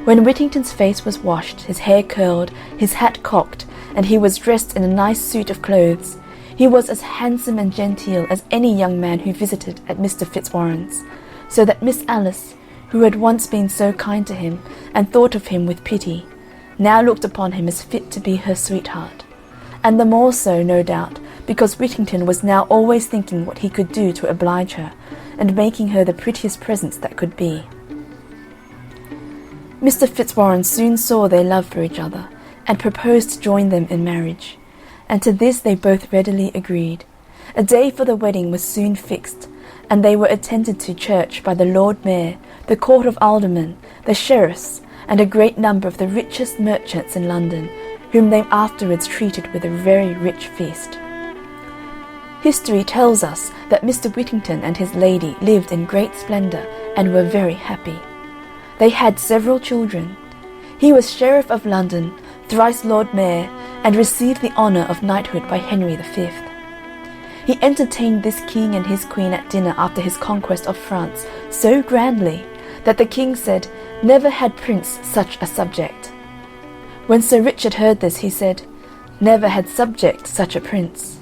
When Whittington's face was washed, his hair curled, his hat cocked, and he was dressed in a nice suit of clothes, he was as handsome and genteel as any young man who visited at Mr. Fitzwarren's, so that Miss Alice, who had once been so kind to him and thought of him with pity, now looked upon him as fit to be her sweetheart, and the more so, no doubt, because Whittington was now always thinking what he could do to oblige her, and making her the prettiest presents that could be. Mr. Fitzwarren soon saw their love for each other, and proposed to join them in marriage, and to this they both readily agreed. A day for the wedding was soon fixed, and they were attended to church by the Lord Mayor, the Court of Aldermen, the Sheriffs, and a great number of the richest merchants in London, whom they afterwards treated with a very rich feast. History tells us that Mr. Whittington and his lady lived in great splendour and were very happy. They had several children. He was Sheriff of London, thrice Lord Mayor, and received the honour of knighthood by Henry V. He entertained this king and his queen at dinner after his conquest of France so grandly that the king said, "Never had prince such a subject." When Sir Richard heard this, he said, "Never had subject such a prince."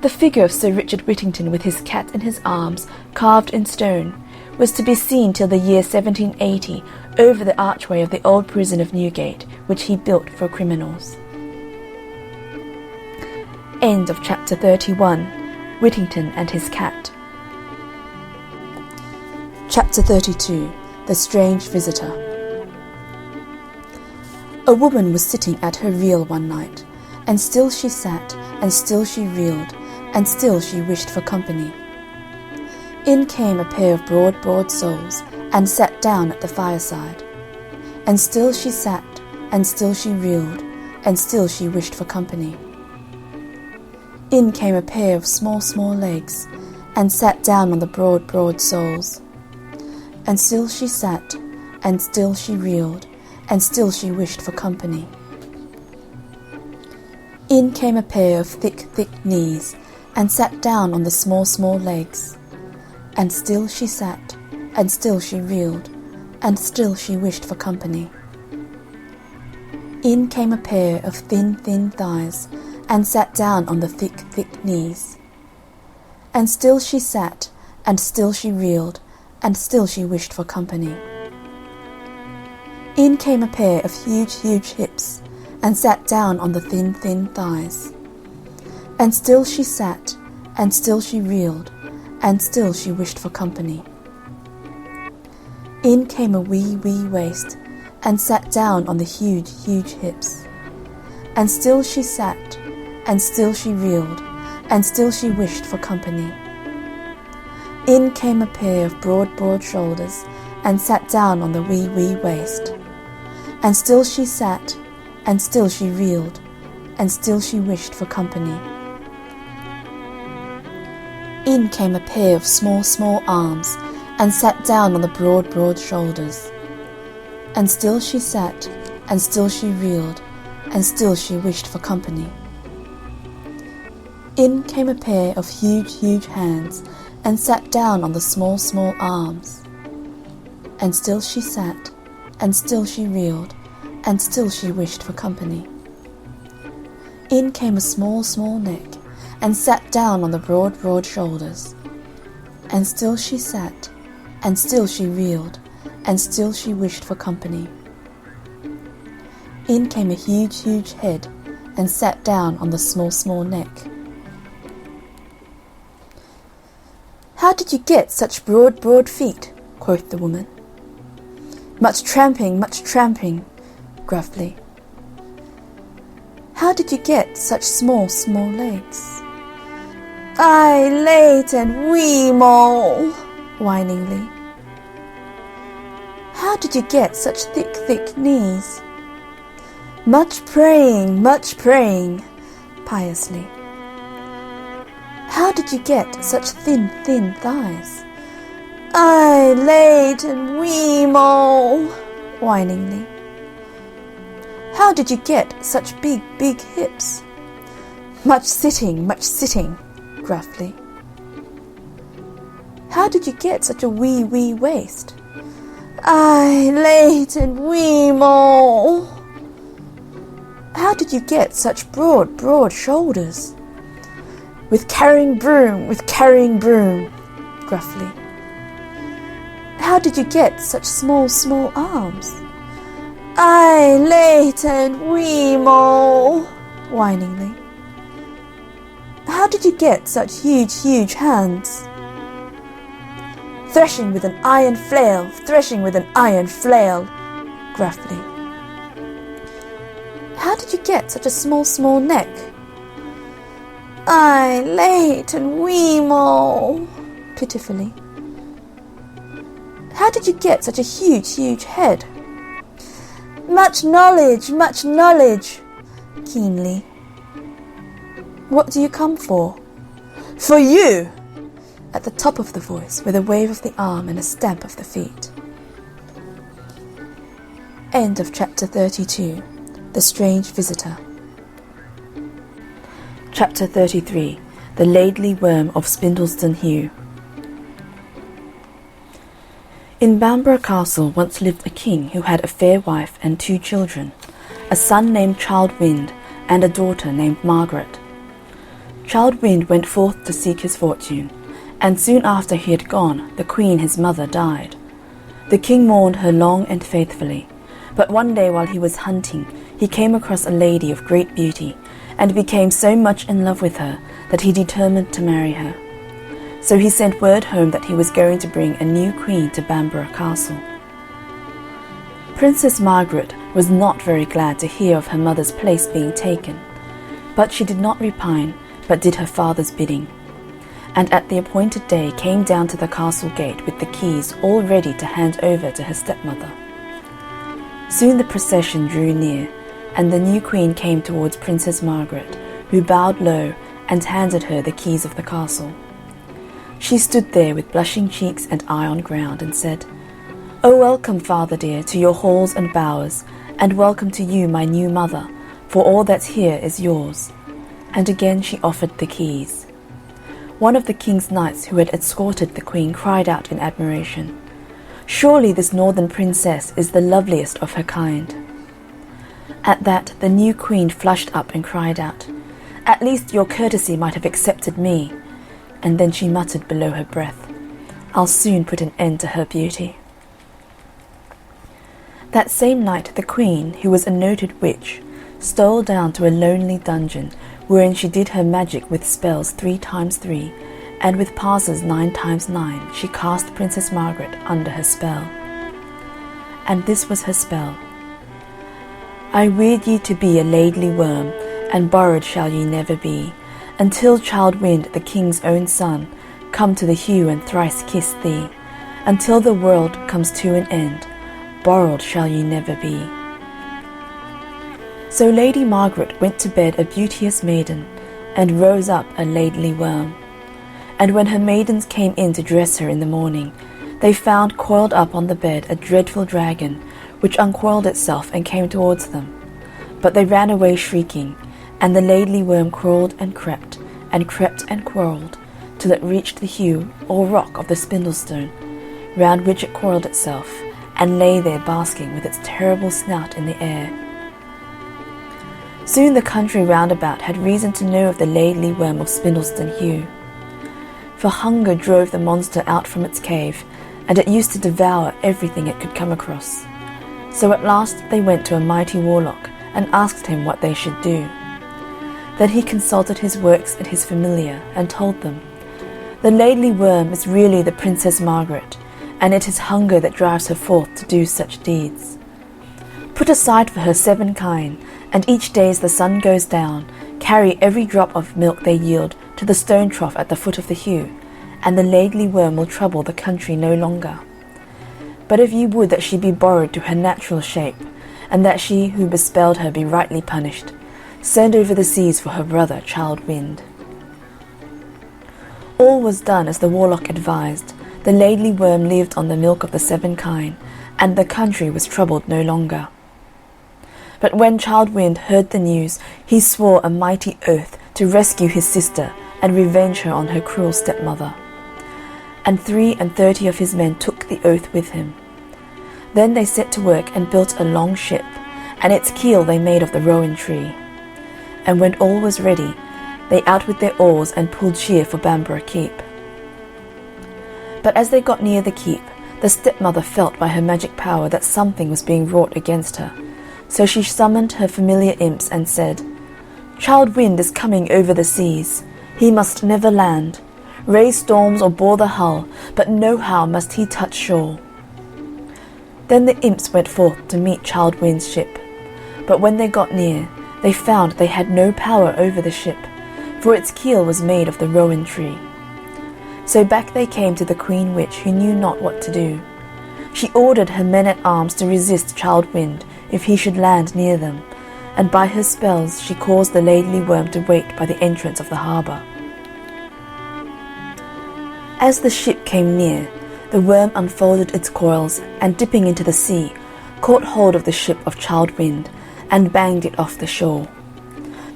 The figure of Sir Richard Whittington with his cat in his arms, carved in stone, was to be seen till the year 1780 over the archway of the old prison of Newgate, which he built for criminals. End of chapter 31. Whittington and his cat. Chapter 32. The Strange Visitor. A woman was sitting at her reel one night, and still she sat, and still she reeled, and still she wished for company. In came a pair of broad soles, and sat down at the fireside. And still she sat, and still she reeled, and still she wished for company. In came a pair of small legs, and sat down on the broad soles. And still she sat, and still she reeled, and still she wished for company. In came a pair of thick knees, and sat down on the small legs. And still she sat, and still she reeled, and still she wished for company. In came a pair of thin thighs, and sat down on the thick knees. And still she sat, and still she reeled, and still she wished for company. In came a pair of huge hips, and sat down on the thin thighs. And still she sat, and still she reeled, and still she wished for company. In came a wee waist, and sat down on the huge hips. And still she sat, and still she reeled, and still she wished for company. In came a pair of broad shoulders, and sat down on the wee waist. And still she sat, and still she reeled, and still she wished for company. In came a pair of small arms, and sat down on the broad shoulders. And still she sat, and still she reeled, and still she wished for company. In came a pair of huge hands, and sat down on the small arms. And still she sat, and still she reeled, and still she wished for company. In came a small neck, and sat down on the broad shoulders. And still she sat, and still she reeled, and still she wished for company. In came a huge head, and sat down on the small neck. "How did you get such broad feet?" quoth the woman. Much tramping, gruffly. "How did you get such small legs?" "I late and wee mole," whiningly. "How did you get such thick knees?" Much praying, piously. "How did you get such thin thighs?" "I late and wee mole," whiningly. "How did you get such big, big hips?" much sitting, gruffly. "How did you get such a wee, wee waist?" "I late and wee mole." "How did you get such broad, broad shoulders?" With carrying broom, gruffly. "How did you get such small, small arms?" "I late and wee mole," whiningly. "How did you get such huge, huge hands?" Threshing with an iron flail, gruffly. "How did you get such a small, small neck?" "I late and wee mole," pitifully. "How did you get such a huge, huge head?" Much knowledge, keenly. "What do you come for?" "For you!" at the top of the voice, with a wave of the arm and a stamp of the feet. End of chapter 32. The Strange Visitor. Chapter 33. The Laidly Worm of Spindleston Heugh. In Bamborough Castle once lived a king who had a fair wife and 2 children, a son named Childe Wynd and a daughter named Margaret. Childe Wynd went forth to seek his fortune, and soon after he had gone, the queen his mother died. The king mourned her long and faithfully, but one day while he was hunting, he came across a lady of great beauty, and became so much in love with her that he determined to marry her. So he sent word home that he was going to bring a new queen to Bamborough Castle. Princess Margaret was not very glad to hear of her mother's place being taken, but she did not repine, but did her father's bidding, and at the appointed day came down to the castle gate with the keys all ready to hand over to her stepmother. Soon the procession drew near, and the new queen came towards Princess Margaret, who bowed low and handed her the keys of the castle. She stood there with blushing cheeks and eye on ground, and said, "O welcome, father dear, to your halls and bowers, and welcome to you, my new mother, for all that's here is yours." And again she offered the keys. One of the king's knights who had escorted the queen cried out in admiration, "Surely this northern princess is the loveliest of her kind." At that the new queen flushed up and cried out, "At least your courtesy might have accepted me." And then she muttered below her breath, "I'll soon put an end to her beauty." That same night the queen, who was a noted witch, stole down to a lonely dungeon, wherein she did her magic with spells 3 times 3, and with passes 9 times 9 she cast Princess Margaret under her spell. And this was her spell: "I weird ye to be a laidly worm, and borrowed shall ye never be, until Childe Wynd, the king's own son, come to the heugh and thrice kiss thee. Until the world comes to an end, borrowed shall ye never be." So Lady Margaret went to bed a beauteous maiden, and rose up a laidly worm. And when her maidens came in to dress her in the morning, they found coiled up on the bed a dreadful dragon, which uncoiled itself and came towards them. But they ran away shrieking, and the laidly worm crawled and crept and crawled, till it reached the heugh or rock of the Spindlestone, round which it coiled itself, and lay there basking with its terrible snout in the air. Soon the country round about had reason to know of the laidly worm of Spindleston Heugh. For hunger drove the monster out from its cave, and it used to devour everything it could come across. So at last they went to a mighty warlock, and asked him what they should do. Then he consulted his works and his familiar, and told them, "The laidly worm is really the Princess Margaret, and it is hunger that drives her forth to do such deeds. Put aside for her 7 kine, and each day as the sun goes down, carry every drop of milk they yield to the stone trough at the foot of the heugh, and the laidly worm will trouble the country no longer. But if ye would that she be borrowed to her natural shape, and that she who bespelled her be rightly punished, send over the seas for her brother Childe Wynd." All was done as the warlock advised, The Laidly Worm lived on the milk of the 7 kine, and the country was troubled no longer. But when Childe Wynd heard the news, he swore a mighty oath to rescue his sister and revenge her on her cruel stepmother. And 33 of his men took the oath with him. Then they set to work and built a long ship, and its keel they made of the rowan tree. And when all was ready, they out with their oars and pulled sheer for Bamborough Keep. But as they got near the keep, the stepmother felt by her magic power that something was being wrought against her. So she summoned her familiar imps and said, "Childe Wynd is coming over the seas. He must never land, raise storms or bore the hull, but nohow must he touch shore." Then the imps went forth to meet Childe Wynd's ship. But when they got near, they found they had no power over the ship, for its keel was made of the rowan tree. So back they came to the Queen Witch, who knew not what to do. She ordered her men-at-arms to resist Childe Wynd if he should land near them, and by her spells she caused the Laidly Worm to wait by the entrance of the harbour. As the ship came near, the worm unfolded its coils, and dipping into the sea, caught hold of the ship of Childe Wynd, and banged it off the shore.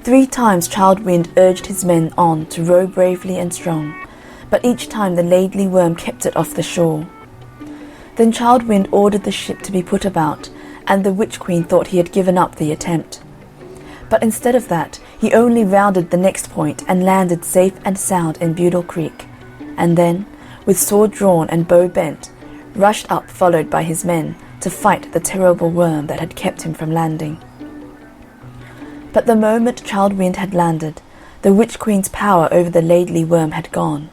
3 times Childe Wynd urged his men on to row bravely and strong, but each time the Laidly Worm kept it off the shore. Then Childe Wynd ordered the ship to be put about, and the Witch Queen thought he had given up the attempt. But instead of that, he only rounded the next point and landed safe and sound in Budle Creek, and then, with sword drawn and bow bent, rushed up followed by his men to fight the terrible worm that had kept him from landing. But the moment Childe Wynd had landed, the Witch Queen's power over the Laidly Worm had gone,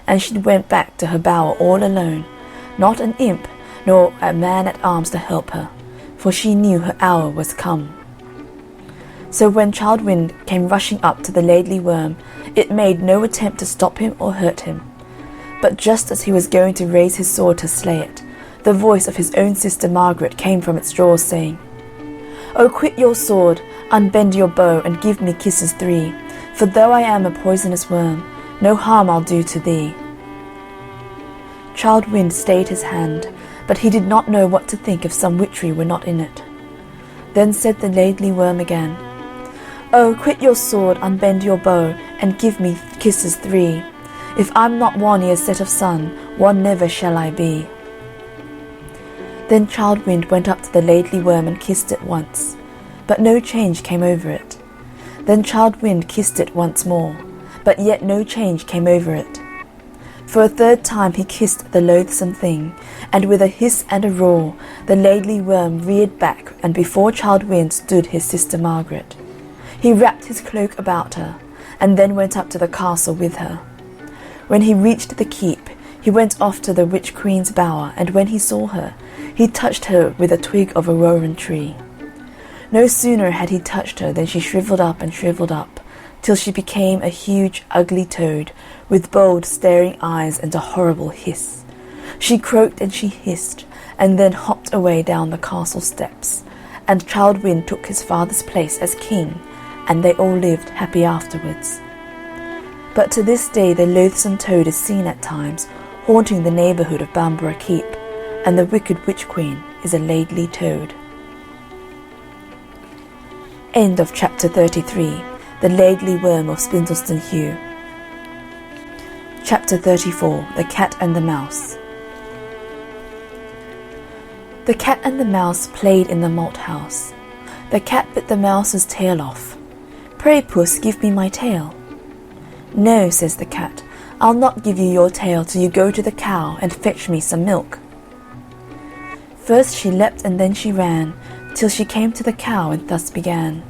and she went back to her bower all alone, not an imp nor a man-at-arms to help her, for she knew her hour was come. So when Childe Wynd came rushing up to the Laidly Worm, it made no attempt to stop him or hurt him. But just as he was going to raise his sword to slay it, the voice of his own sister Margaret came from its jaws, saying, "O quit your sword, unbend your bow, and give me kisses 3, for though I am a poisonous worm, no harm I'll do to thee." Childe Wynd stayed his hand, but he did not know what to think if some witchery were not in it. Then said the Laidly Worm again, "O quit your sword, unbend your bow, and give me kisses 3. If I'm not one ere set of sun, one never shall I be." Then Childe Wynd went up to the Laidly Worm and kissed it once, but no change came over it. Then Childe Wynd kissed it once more, but yet no change came over it. For a 3rd time he kissed the loathsome thing, and with a hiss and a roar the Laidly Worm reared back, and before Childe Wynd stood his sister Margaret. He wrapped his cloak about her, and then went up to the castle with her. When he reached the keep, he went off to the Witch Queen's bower, and when he saw her, he touched her with a twig of a rowan tree. No sooner had he touched her than she shriveled up, till she became a huge, ugly toad, with bold, staring eyes and a horrible hiss. She croaked and she hissed, and then hopped away down the castle steps, and Childe Wynd took his father's place as king, and they all lived happy afterwards. But to this day the loathsome toad is seen at times, haunting the neighbourhood of Bamborough Keep, and the wicked Witch Queen is a Laidly Toad. End of chapter 33. The Laidly Worm of Spindleston Heugh. Chapter 34. The Cat and the Mouse. The cat and the mouse played in the malt house. The cat bit the mouse's tail off. "Pray, puss, give me my tail." "No," says the cat, "I'll not give you your tail till you go to the cow and fetch me some milk." First she leapt and then she ran, till she came to the cow and thus began,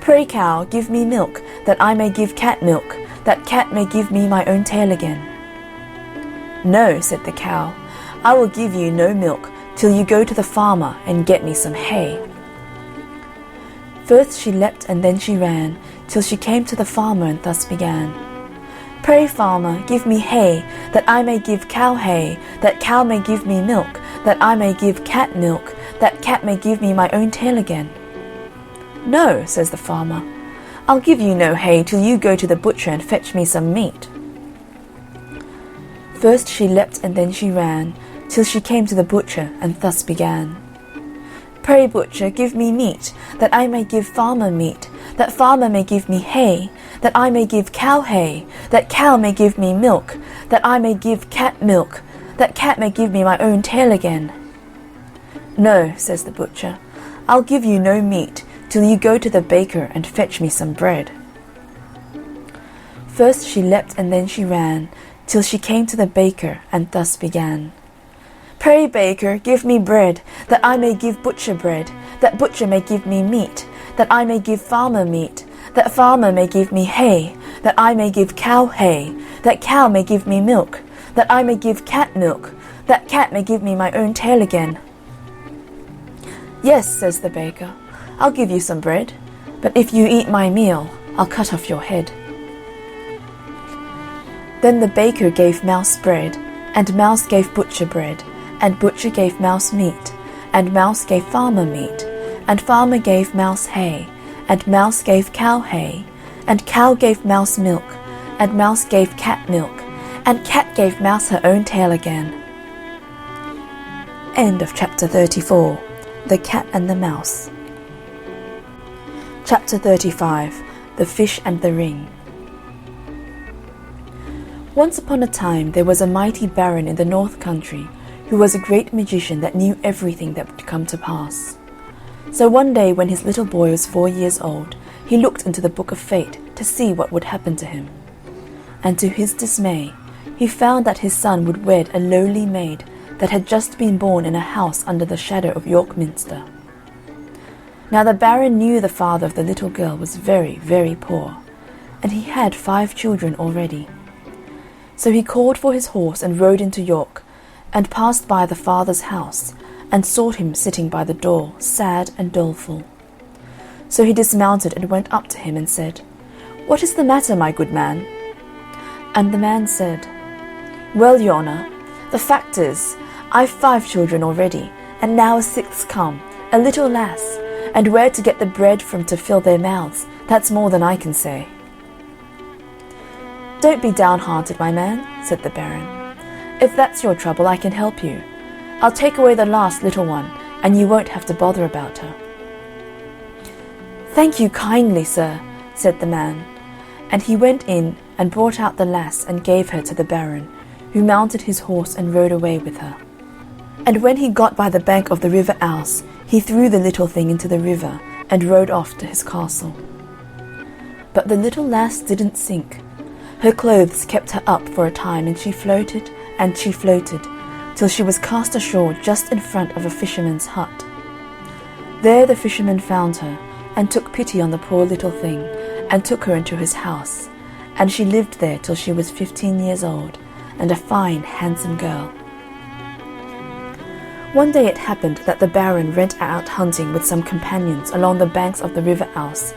"Pray, cow, give me milk, that I may give cat milk, that cat may give me my own tail again." "No," said the cow, "I will give you no milk till you go to the farmer and get me some hay." First she leapt and then she ran, till she came to the farmer and thus began, "Pray, farmer, give me hay, that I may give cow hay, that cow may give me milk, that I may give cat milk, that cat may give me my own tail again." "No," says the farmer, "I'll give you no hay till you go to the butcher and fetch me some meat." First she leapt and then she ran, till she came to the butcher, and thus began. Pray, butcher, give me meat, that I may give farmer meat, that farmer may give me hay, that I may give cow hay, that cow may give me milk, that I may give cat milk, that cat may give me my own tail again. No, says the butcher, I'll give you no meat, till you go to the baker and fetch me some bread. First she leapt and then she ran, till she came to the baker, and thus began. Pray, baker, give me bread, that I may give butcher bread, that butcher may give me meat, that I may give farmer meat, that farmer may give me hay, that I may give cow hay, that cow may give me milk, that I may give cat milk, that cat may give me my own tail again. Yes, says the baker, I'll give you some bread, but if you eat my meal, I'll cut off your head. Then the baker gave mouse bread, and mouse gave butcher bread, and butcher gave mouse meat, and mouse gave farmer meat, and farmer gave mouse hay, and mouse gave cow hay, and cow gave mouse milk, and mouse gave cat milk, and cat gave mouse her own tail again. End of chapter 34. The Cat and the Mouse. Chapter 35. The Fish and the Ring. Once upon a time there was a mighty baron in the north country, who was a great magician that knew everything that would come to pass. So one day when his little boy was 4 years old, he looked into the book of fate to see what would happen to him. And to his dismay, he found that his son would wed a lowly maid that had just been born in a house under the shadow of York Minster. Now the baron knew the father of the little girl was very, very poor, and he had 5 children already. So he called for his horse and rode into York, and passed by the father's house, and saw him sitting by the door, sad and doleful. So he dismounted and went up to him and said, What is the matter, my good man? And the man said, Well, your honour, the fact is, I've 5 children already, and now a 6th come, a little lass, and where to get the bread from to fill their mouths, that's more than I can say. Don't be downhearted, my man, said the baron. If that's your trouble, I can help you. I'll take away the last little one, and you won't have to bother about her. Thank you kindly, sir, said the man, and he went in and brought out the lass and gave her to the baron, who mounted his horse and rode away with her. And when he got by the bank of the river Ouse, he threw the little thing into the river and rode off to his castle. But the little lass didn't sink. Her clothes kept her up for a time, and she floated, till she was cast ashore just in front of a fisherman's hut. There the fisherman found her, and took pity on the poor little thing, and took her into his house, and she lived there till she was 15 years old, and a fine, handsome girl. One day it happened that the baron went out hunting with some companions along the banks of the river Ouse,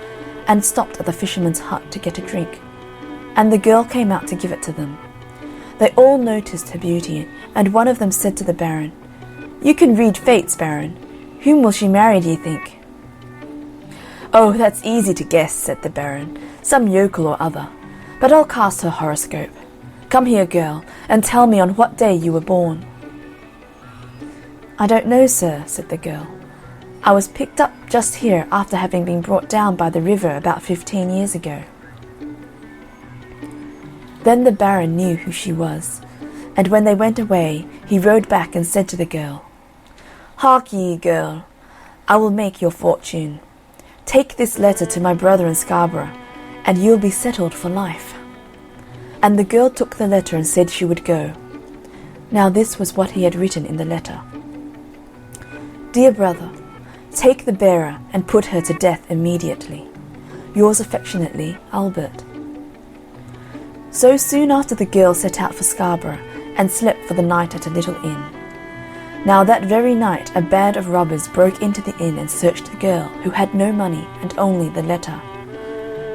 and stopped at the fisherman's hut to get a drink, and the girl came out to give it to them. They all noticed her beauty, and one of them said to the baron, You can read fates, baron. Whom will she marry, do you think? Oh, that's easy to guess, said the baron, some yokel or other, but I'll cast her horoscope. Come here, girl, and tell me on what day you were born. I don't know, sir, said the girl. I was picked up just here after having been brought down by the river about 15 years ago. Then the baron knew who she was, and when they went away, he rode back and said to the girl, Hark ye, girl, I will make your fortune. Take this letter to my brother in Scarborough, and you'll be settled for life. And the girl took the letter and said she would go. Now this was what he had written in the letter. Dear brother, take the bearer and put her to death immediately. Yours affectionately, Albert. So soon after the girl set out for Scarborough, and slept for the night at a little inn. Now that very night a band of robbers broke into the inn and searched the girl, who had no money and only the letter.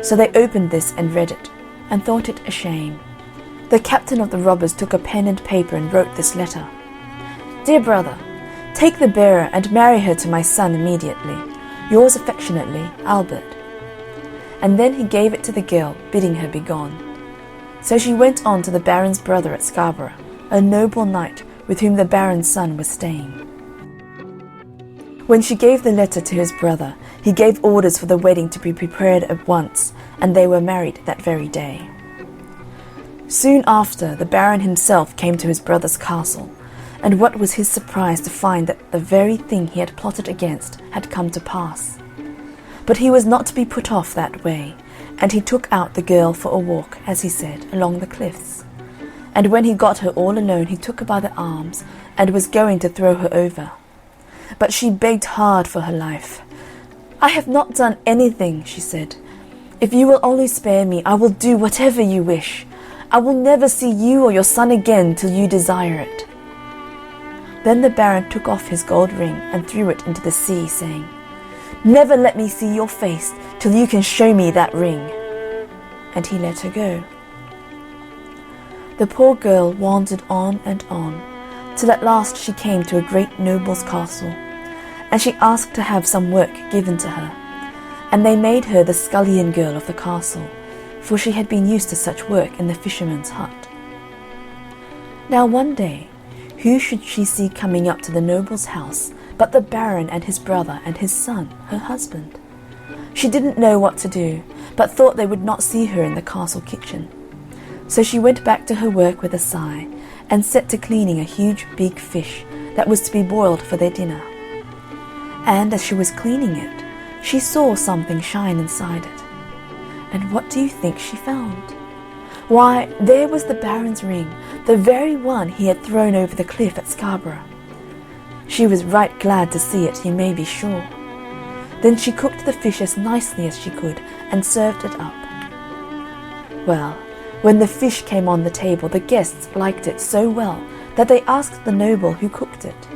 So they opened this and read it, and thought it a shame. The captain of the robbers took a pen and paper and wrote this letter. Dear brother, take the bearer and marry her to my son immediately. Yours affectionately, Albert. And then he gave it to the girl, bidding her begone. So she went on to the baron's brother at Scarborough, a noble knight with whom the Baron's son was staying. When she gave the letter to his brother, he gave orders for the wedding to be prepared at once, and they were married that very day. Soon after, the Baron himself came to his brother's castle, and what was his surprise to find that the very thing he had plotted against had come to pass. But he was not to be put off that way, and he took out the girl for a walk, as he said, along the cliffs. And when he got her all alone, he took her by the arms, and was going to throw her over. But she begged hard for her life. "I have not done anything," she said. "If you will only spare me, I will do whatever you wish. I will never see you or your son again till you desire it." Then the Baron took off his gold ring and threw it into the sea, saying, "Never let me see your face till you can show me that ring." And he let her go. The poor girl wandered on, till at last she came to a great noble's castle, and she asked to have some work given to her, and they made her the scullion girl of the castle, for she had been used to such work in the fisherman's hut. Now one day, who should she see coming up to the noble's house but the Baron and his brother and his son, her husband? She didn't know what to do, but thought they would not see her in the castle kitchen. So she went back to her work with a sigh, and set to cleaning a huge big fish that was to be boiled for their dinner. And as she was cleaning it, she saw something shine inside it. And what do you think she found? Why, there was the Baron's ring, the very one he had thrown over the cliff at Scarborough. She was right glad to see it, you may be sure. Then she cooked the fish as nicely as she could, and served it up. Well, when the fish came on the table, the guests liked it so well that they asked the noble who cooked it.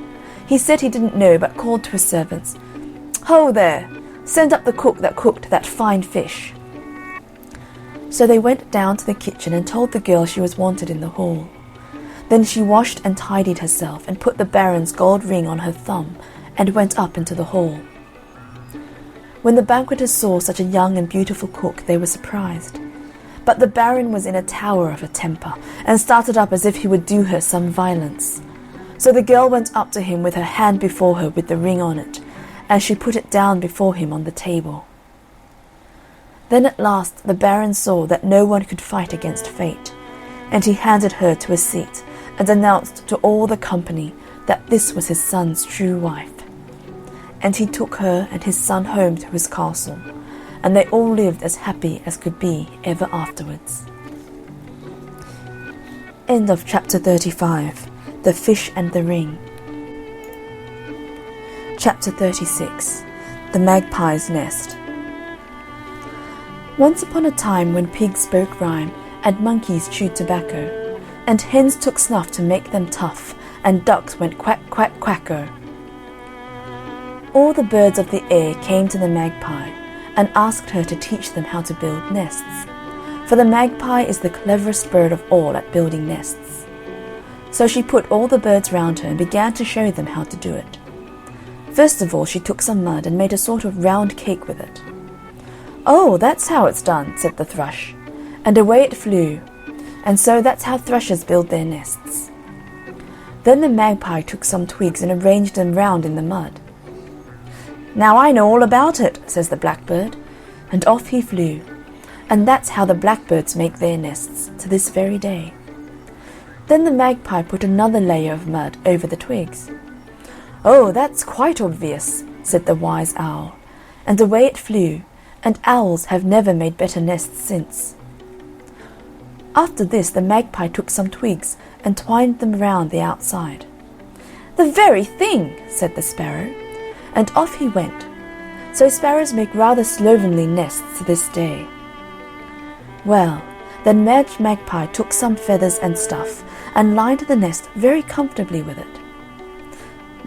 He said he didn't know, but called to his servants, "Ho there! Send up the cook that cooked that fine fish." So they went down to the kitchen and told the girl she was wanted in the hall. Then she washed and tidied herself, and put the Baron's gold ring on her thumb, and went up into the hall. When the banqueters saw such a young and beautiful cook, they were surprised. But the Baron was in a tower of a temper, and started up as if he would do her some violence. So the girl went up to him with her hand before her with the ring on it, and she put it down before him on the table. Then at last the Baron saw that no one could fight against fate, and he handed her to a seat, and announced to all the company that this was his son's true wife. And he took her and his son home to his castle, and they all lived as happy as could be ever afterwards. End of chapter 35. The Fish and the Ring. Chapter 36. The Magpie's Nest. Once upon a time, when pigs spoke rhyme, and monkeys chewed tobacco, and hens took snuff to make them tough, and ducks went quack, quack, quacko. All the birds of the air came to the magpie, and asked her to teach them how to build nests, for the magpie is the cleverest bird of all at building nests. So she put all the birds round her and began to show them how to do it. First of all, she took some mud and made a sort of round cake with it. "Oh, that's how it's done," said the thrush, and away it flew. And so that's how thrushes build their nests. Then the magpie took some twigs and arranged them round in the mud. "Now I know all about it," says the blackbird, and off he flew. And that's how the blackbirds make their nests to this very day. Then the magpie put another layer of mud over the twigs. "Oh, that's quite obvious," said the wise owl, and away it flew, and owls have never made better nests since. After this the magpie took some twigs and twined them round the outside. "The very thing," said the sparrow, and off he went. So sparrows make rather slovenly nests to this day. Well, then Madge Magpie took some feathers and stuff, and lined the nest very comfortably with it.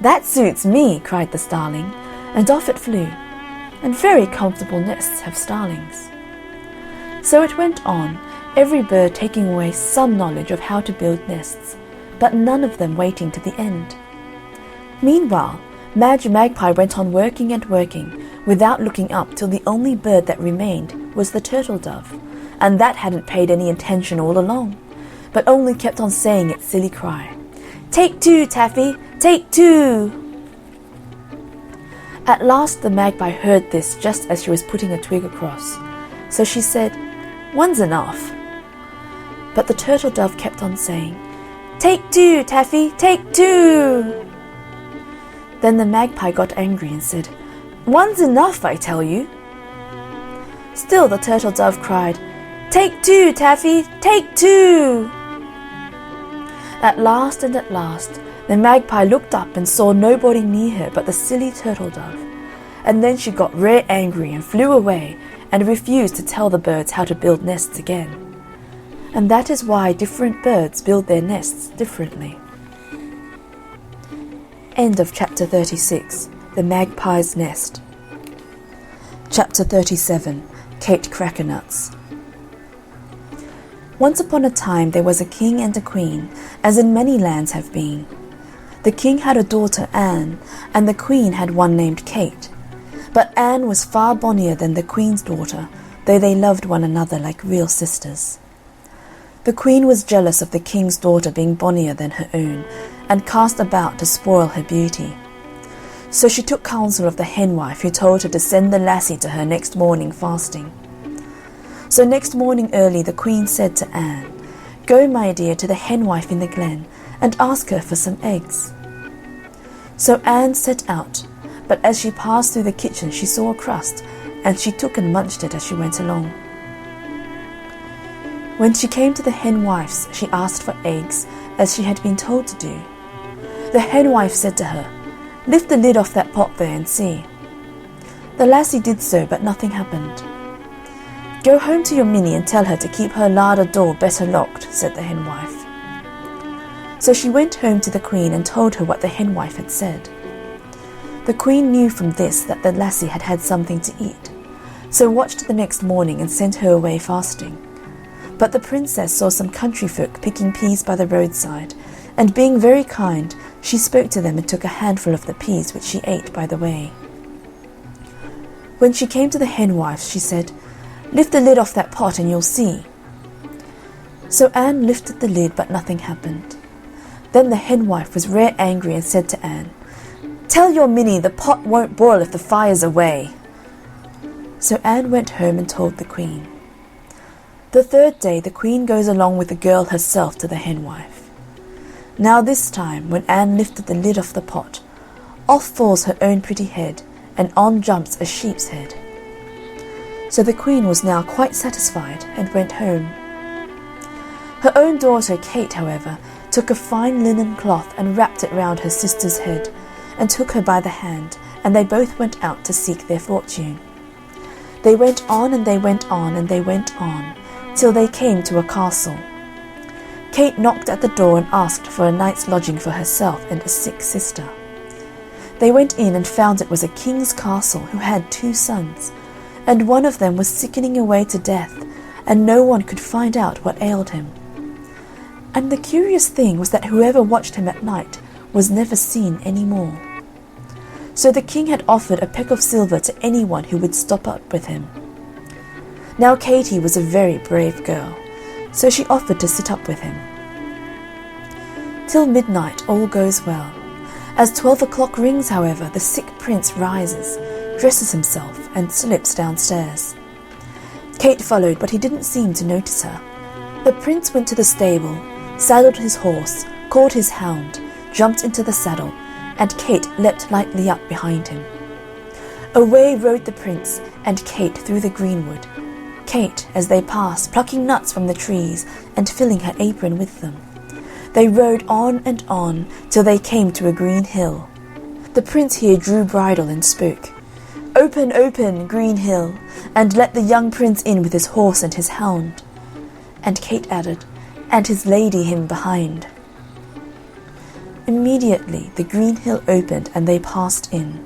"That suits me," cried the starling, and off it flew. And very comfortable nests have starlings. So it went on, every bird taking away some knowledge of how to build nests, but none of them waiting to the end. Meanwhile, Madge Magpie went on working and working, without looking up, till the only bird that remained was the turtle dove, and that hadn't paid any attention all along, but only kept on saying its silly cry, "Take two, Taffy, take two!" At last the magpie heard this just as she was putting a twig across, so she said, "One's enough." But the turtle dove kept on saying, "Take two, Taffy, take two!" Then the magpie got angry and said, "One's enough, I tell you." Still the turtle dove cried, "Take two, Taffy, take two!" At last, the magpie looked up and saw nobody near her but the silly turtle dove, and then she got rare angry and flew away and refused to tell the birds how to build nests again. And that is why different birds build their nests differently. End of chapter 36, The Magpie's Nest. Chapter 37, Kate Crackernuts. Once upon a time there was a king and a queen, as in many lands have been. The king had a daughter, Anne, and the queen had one named Kate. But Anne was far bonnier than the queen's daughter, though they loved one another like real sisters. The queen was jealous of the king's daughter being bonnier than her own, and cast about to spoil her beauty. So she took counsel of the henwife, who told her to send the lassie to her next morning fasting. So next morning early the queen said to Anne, "Go, my dear, to the henwife in the glen, and ask her for some eggs." So Anne set out, but as she passed through the kitchen she saw a crust, and she took and munched it as she went along. When she came to the henwife's, she asked for eggs, as she had been told to do. The henwife said to her, "Lift the lid off that pot there and see." The lassie did so, but nothing happened. "Go home to your Minnie and tell her to keep her larder door better locked," said the henwife. So she went home to the queen and told her what the henwife had said. The queen knew from this that the lassie had had something to eat, so watched the next morning and sent her away fasting. But the princess saw some country folk picking peas by the roadside, and being very kind, she spoke to them and took a handful of the peas, which she ate by the way. When she came to the henwife, she said, "Lift the lid off that pot and you'll see." So Anne lifted the lid, but nothing happened. Then the henwife was rare angry and said to Anne, "Tell your Minnie the pot won't boil if the fire's away." So Anne went home and told the queen. The third day the queen goes along with the girl herself to the henwife. Now this time, when Anne lifted the lid off the pot, off falls her own pretty head, and on jumps a sheep's head. So the queen was now quite satisfied, and went home. Her own daughter Kate, however, took a fine linen cloth and wrapped it round her sister's head, and took her by the hand, and they both went out to seek their fortune. They went on, and they went on, and they went on, till they came to a castle. Kate knocked at the door and asked for a night's lodging for herself and a sick sister. They went in and found it was a king's castle who had 2 sons, and one of them was sickening away to death, and no one could find out what ailed him. And the curious thing was that whoever watched him at night was never seen any more. So the king had offered a peck of silver to anyone who would stop up with him. Now Katie was a very brave girl, so she offered to sit up with him. Till midnight all goes well. As 12 o'clock rings, however, the sick prince rises, dresses himself, and slips downstairs. Kate followed, but he didn't seem to notice her. The prince went to the stable, saddled his horse, caught his hound, jumped into the saddle, and Kate leapt lightly up behind him. Away rode the prince and Kate through the greenwood, Kate, as they passed, plucking nuts from the trees and filling her apron with them. They rode on and on till they came to a green hill. The prince here drew bridle and spoke, "Open, open, green hill, and let the young prince in with his horse and his hound." And Kate added, "And his lady him behind." Immediately the green hill opened and they passed in.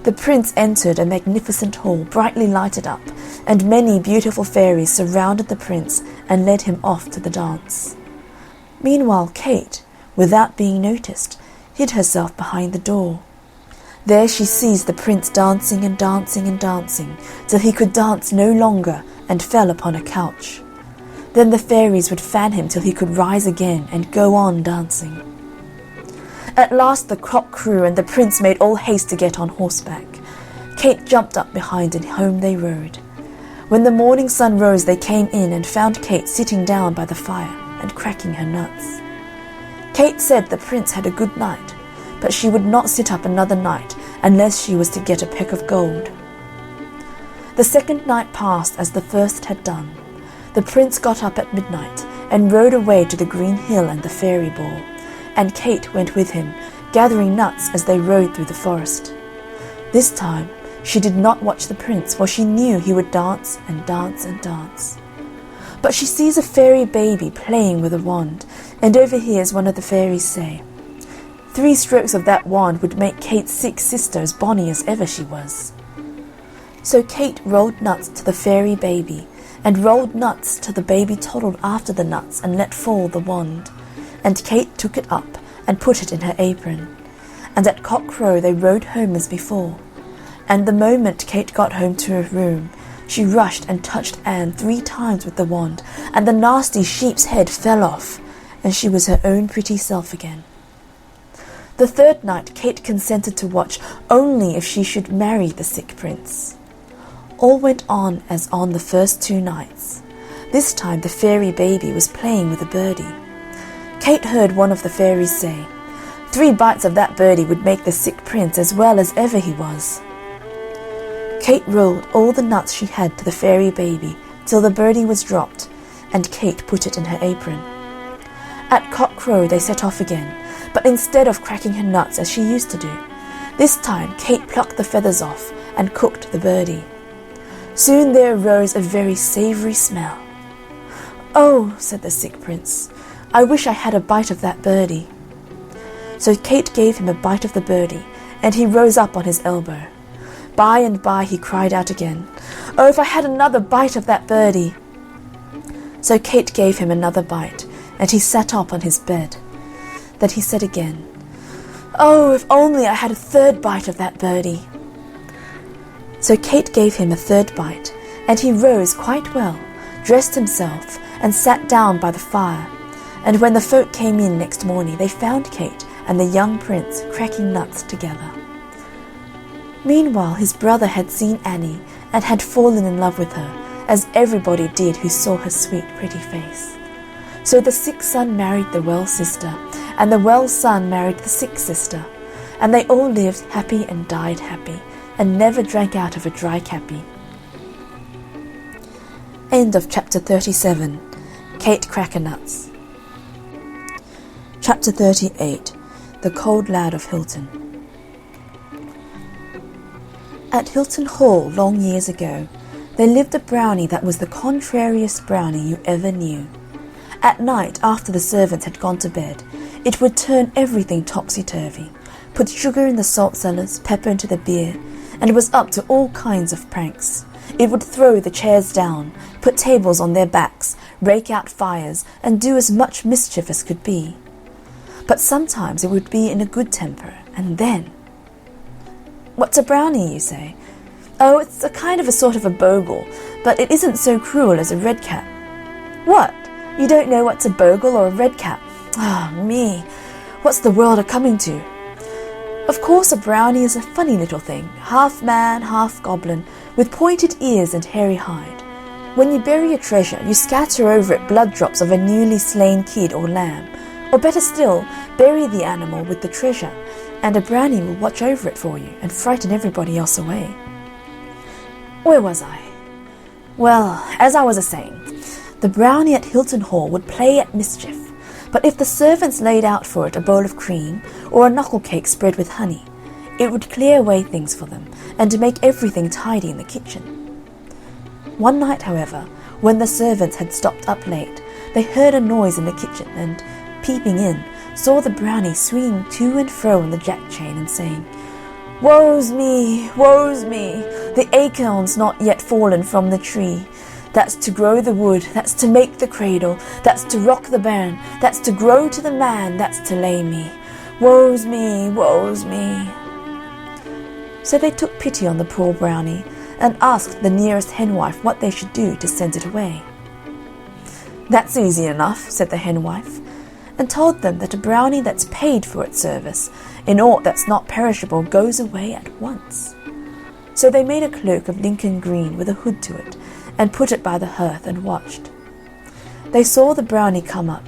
The prince entered a magnificent hall, brightly lighted up, and many beautiful fairies surrounded the prince and led him off to the dance. Meanwhile Kate, without being noticed, hid herself behind the door. There she seized the prince dancing and dancing and dancing, till he could dance no longer and fell upon a couch. Then the fairies would fan him till he could rise again and go on dancing. At last the cock crew, and the prince made all haste to get on horseback. Kate jumped up behind, and home they rode. When the morning sun rose, they came in and found Kate sitting down by the fire and cracking her nuts. Kate said the prince had a good night, but she would not sit up another night unless she was to get a peck of gold. The second night passed as the first had done. The prince got up at midnight and rode away to the green hill and the fairy ball, and Kate went with him, gathering nuts as they rode through the forest. This time she did not watch the prince, for she knew he would dance and dance and dance. But she sees a fairy baby playing with a wand, and overhears one of the fairies say, 3 strokes of that wand would make Kate's 6 sister as bonny as ever she was. So Kate rolled nuts to the fairy baby, and rolled nuts till the baby toddled after the nuts and let fall the wand. And Kate took it up and put it in her apron. And at cock-crow they rode home as before. And the moment Kate got home to her room, she rushed and touched Anne 3 times with the wand, and the nasty sheep's head fell off, and she was her own pretty self again. The third night Kate consented to watch only if she should marry the sick prince. All went on as on the first 2 nights. This time the fairy baby was playing with a birdie. Kate heard one of the fairies say, 3 bites of that birdie would make the sick prince as well as ever he was. Kate rolled all the nuts she had to the fairy baby till the birdie was dropped, and Kate put it in her apron. At cock-crow they set off again, but instead of cracking her nuts as she used to do, this time Kate plucked the feathers off and cooked the birdie. Soon there arose a very savoury smell. "Oh," said the sick prince, "I wish I had a bite of that birdie." So Kate gave him a bite of the birdie, and he rose up on his elbow. By and by he cried out again, "Oh, if I had another bite of that birdie!" So Kate gave him another bite, and he sat up on his bed. Then he said again, "Oh, if only I had a 3rd bite of that birdie!" So Kate gave him a 3rd bite, and he rose quite well, dressed himself, and sat down by the fire. And when the folk came in next morning, they found Kate and the young prince cracking nuts together. Meanwhile his brother had seen Annie, and had fallen in love with her, as everybody did who saw her sweet pretty face. So the sick son married the well sister, and the well son married the sick sister, and they all lived happy and died happy, and never drank out of a dry cappy. End of chapter 37. Kate Crackernuts. Chapter 38. The Cold Lad of Hilton. At Hilton Hall, long years ago, there lived a brownie that was the contrariest brownie you ever knew. At night, after the servants had gone to bed, it would turn everything topsy-turvy, put sugar in the salt cellars, pepper into the beer, and was up to all kinds of pranks. It would throw the chairs down, put tables on their backs, rake out fires, and do as much mischief as could be. But sometimes it would be in a good temper, and then... "What's a brownie?" you say. "Oh, it's a kind of a sort of a bogle, but it isn't so cruel as a redcap." "What? You don't know what's a bogle or a redcap? Ah, me! What's the world a-coming to? Of course a brownie is a funny little thing, half man, half goblin, with pointed ears and hairy hide. When you bury a treasure, you scatter over it blood drops of a newly slain kid or lamb, or better still, bury the animal with the treasure, and a brownie will watch over it for you and frighten everybody else away. Where was I? Well, as I was a-saying, the brownie at Hilton Hall would play at mischief, but if the servants laid out for it a bowl of cream, or a knuckle cake spread with honey, it would clear away things for them, and make everything tidy in the kitchen. One night, however, when the servants had stopped up late, they heard a noise in the kitchen, and, peeping in, saw the brownie swinging to and fro on the jack-chain, and saying, "Woe's me, woe's me! The acorn's not yet fallen from the tree. That's to grow the wood, that's to make the cradle, that's to rock the bairn, that's to grow to the man, that's to lay me. Woe's me, woe's me!" So they took pity on the poor brownie, and asked the nearest henwife what they should do to send it away. "That's easy enough," said the henwife, and told them that a brownie that's paid for its service in aught that's not perishable goes away at once. So they made a cloak of Lincoln green with a hood to it, and put it by the hearth and watched. They saw the brownie come up,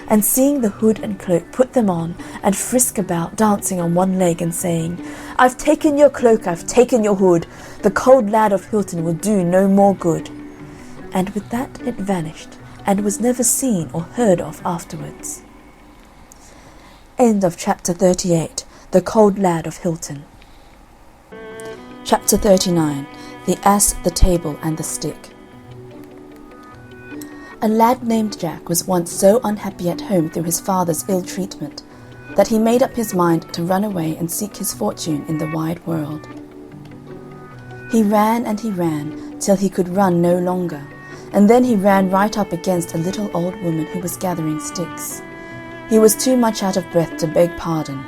and seeing the hood and cloak, put them on, and frisk about, dancing on one leg and saying, "I've taken your cloak, I've taken your hood, the cold lad of Hilton will do no more good." And with that it vanished, and was never seen or heard of afterwards. End of chapter 38. The Cold Lad of Hilton. Chapter 39. The Ass, the Table, and the Stick. A lad named Jack was once so unhappy at home through his father's ill treatment that he made up his mind to run away and seek his fortune in the wide world. He ran and he ran till he could run no longer, and then he ran right up against a little old woman who was gathering sticks. He was too much out of breath to beg pardon,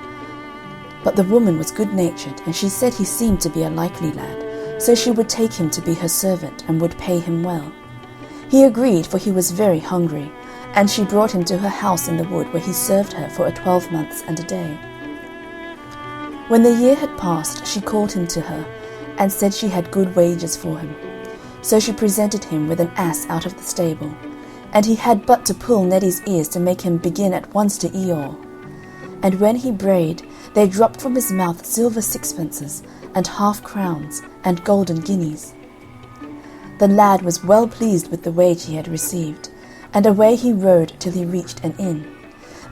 but the woman was good-natured, and she said he seemed to be a likely lad, so she would take him to be her servant and would pay him well. He agreed, for he was very hungry, and she brought him to her house in the wood, where he served her for 12 months and a day. When the year had passed, she called him to her, and said she had good wages for him. So she presented him with an ass out of the stable, and he had but to pull Neddy's ears to make him begin at once to eeyore. And when he brayed, there dropped from his mouth silver sixpences, and half-crowns, and golden guineas. The lad was well pleased with the wage he had received, and away he rode till he reached an inn.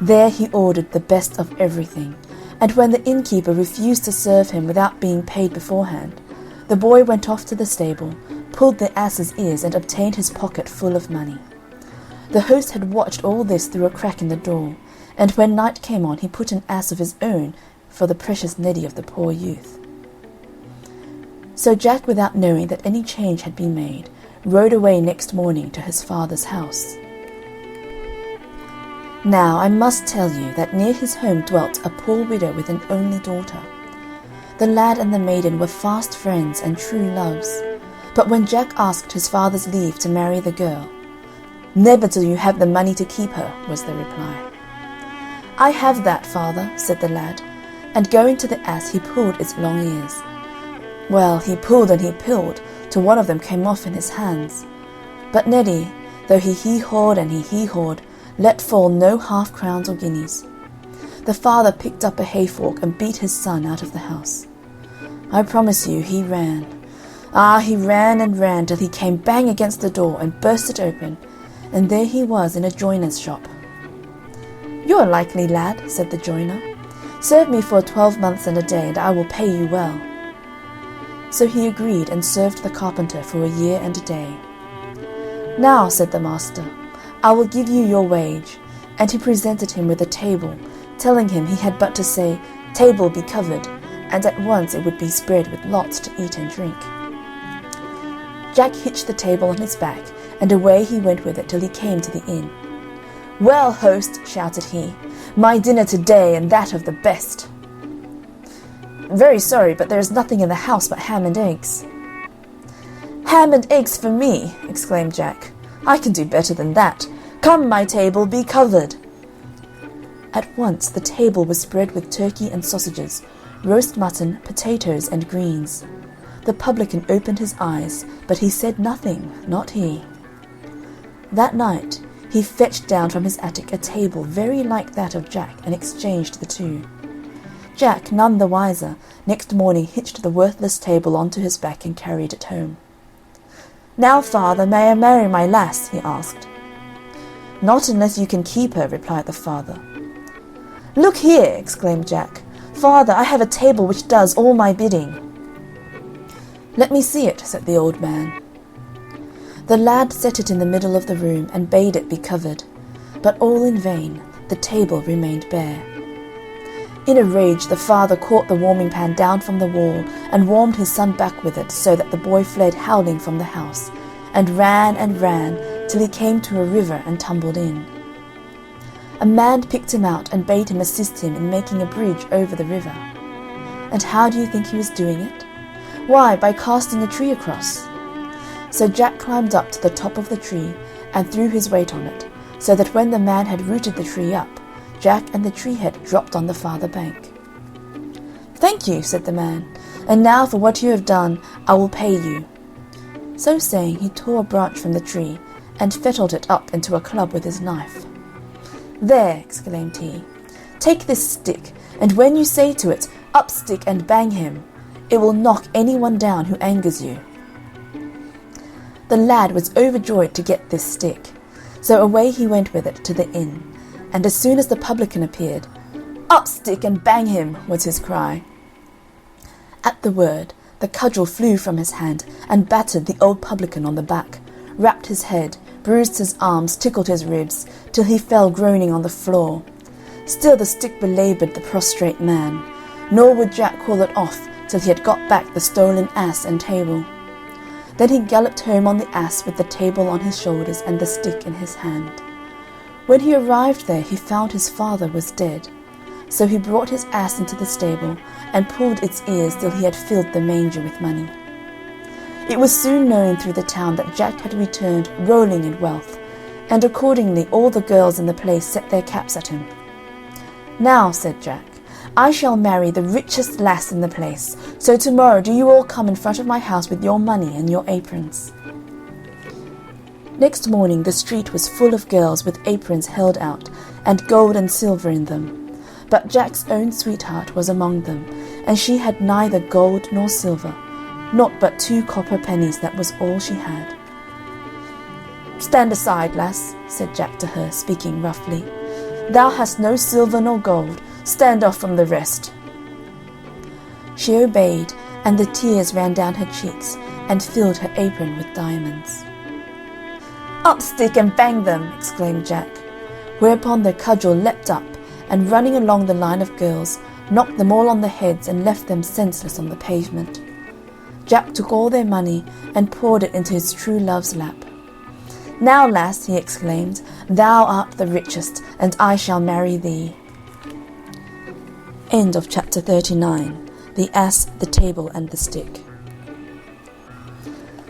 There he ordered the best of everything, and when the innkeeper refused to serve him without being paid beforehand, the boy went off to the stable, pulled the ass's ears, and obtained his pocket full of money. The host had watched all this through a crack in the door, and when night came on he put an ass of his own for the precious Neddy of the poor youth. So Jack, without knowing that any change had been made, rode away next morning to his father's house. Now I must tell you that near his home dwelt a poor widow with an only daughter. The lad and the maiden were fast friends and true loves, but when Jack asked his father's leave to marry the girl, "Never till you have the money to keep her," was the reply. "I have that, father," said the lad, and going to the ass he pulled its long ears. Well, he pulled and he pulled, till one of them came off in his hands. But Neddy, though he hee-hawed and he hee-hawed, let fall no half-crowns or guineas. The father picked up a hay-fork and beat his son out of the house. I promise you he ran. He ran and ran till he came bang against the door and burst it open, and there he was in a joiner's shop. "You're a likely lad," said the joiner. "Serve me for 12 months and a day, and I will pay you well." So he agreed, and served the carpenter for a year and a day. "Now," said the master, "I will give you your wage." And he presented him with a table, telling him he had but to say, "Table, be covered," and at once it would be spread with lots to eat and drink. Jack hitched the table on his back, and away he went with it till he came to the inn. "Well, host," shouted he, "my dinner to-day, and that of the best." "Very sorry, but there is nothing in the house but ham and eggs." "Ham and eggs for me!" exclaimed Jack. "I can do better than that. Come, my table, be covered." At once the table was spread with turkey and sausages, roast mutton, potatoes, and greens. The publican opened his eyes, but he said nothing, not he. That night he fetched down from his attic a table very like that of Jack, and exchanged the two. Jack, none the wiser, next morning hitched the worthless table onto his back and carried it home. "Now, father, may I marry my lass?" he asked. "Not unless you can keep her," replied the father. "Look here!" exclaimed Jack. "Father, I have a table which does all my bidding." "Let me see it," said the old man. The lad set it in the middle of the room, and bade it be covered, but all in vain, the table remained bare. In a rage the father caught the warming pan down from the wall, and warmed his son back with it, so that the boy fled howling from the house, and ran till he came to a river and tumbled in. A man picked him out and bade him assist him in making a bridge over the river. And how do you think he was doing it? Why, by casting a tree across. So Jack climbed up to the top of the tree, and threw his weight on it, so that when the man had rooted the tree up, Jack and the tree head dropped on the farther bank. "Thank you," said the man, "and now for what you have done I will pay you." So saying, he tore a branch from the tree and fettled it up into a club with his knife. "There," exclaimed he, "take this stick, and when you say to it, 'Up stick and bang him,' it will knock anyone down who angers you." The lad was overjoyed to get this stick, so away he went with it to the inn, and as soon as the publican appeared, "Up stick and bang him," was his cry. At the word, the cudgel flew from his hand and battered the old publican on the back, rapped his head, bruised his arms, tickled his ribs, till he fell groaning on the floor. Still the stick belaboured the prostrate man, nor would Jack call it off till he had got back the stolen ass and table. Then he galloped home on the ass with the table on his shoulders and the stick in his hand. When he arrived there, he found his father was dead. So he brought his ass into the stable and pulled its ears till he had filled the manger with money. It was soon known through the town that Jack had returned rolling in wealth, and accordingly all the girls in the place set their caps at him. "Now," said Jack, "I shall marry the richest lass in the place, so tomorrow do you all come in front of my house with your money and your aprons." Next morning the street was full of girls with aprons held out, and gold and silver in them. But Jack's own sweetheart was among them, and she had neither gold nor silver, naught but 2 copper pennies, that was all she had. "Stand aside, lass," said Jack to her, speaking roughly. "Thou hast no silver nor gold, stand off from the rest." She obeyed, and the tears ran down her cheeks and filled her apron with diamonds. "Up stick and bang them," exclaimed Jack, whereupon the cudgel leapt up, and running along the line of girls, knocked them all on the heads and left them senseless on the pavement. Jack took all their money and poured it into his true love's lap. "Now, lass," he exclaimed, "thou art the richest, and I shall marry thee." End of chapter 39. The Ass, the Table, and the Stick.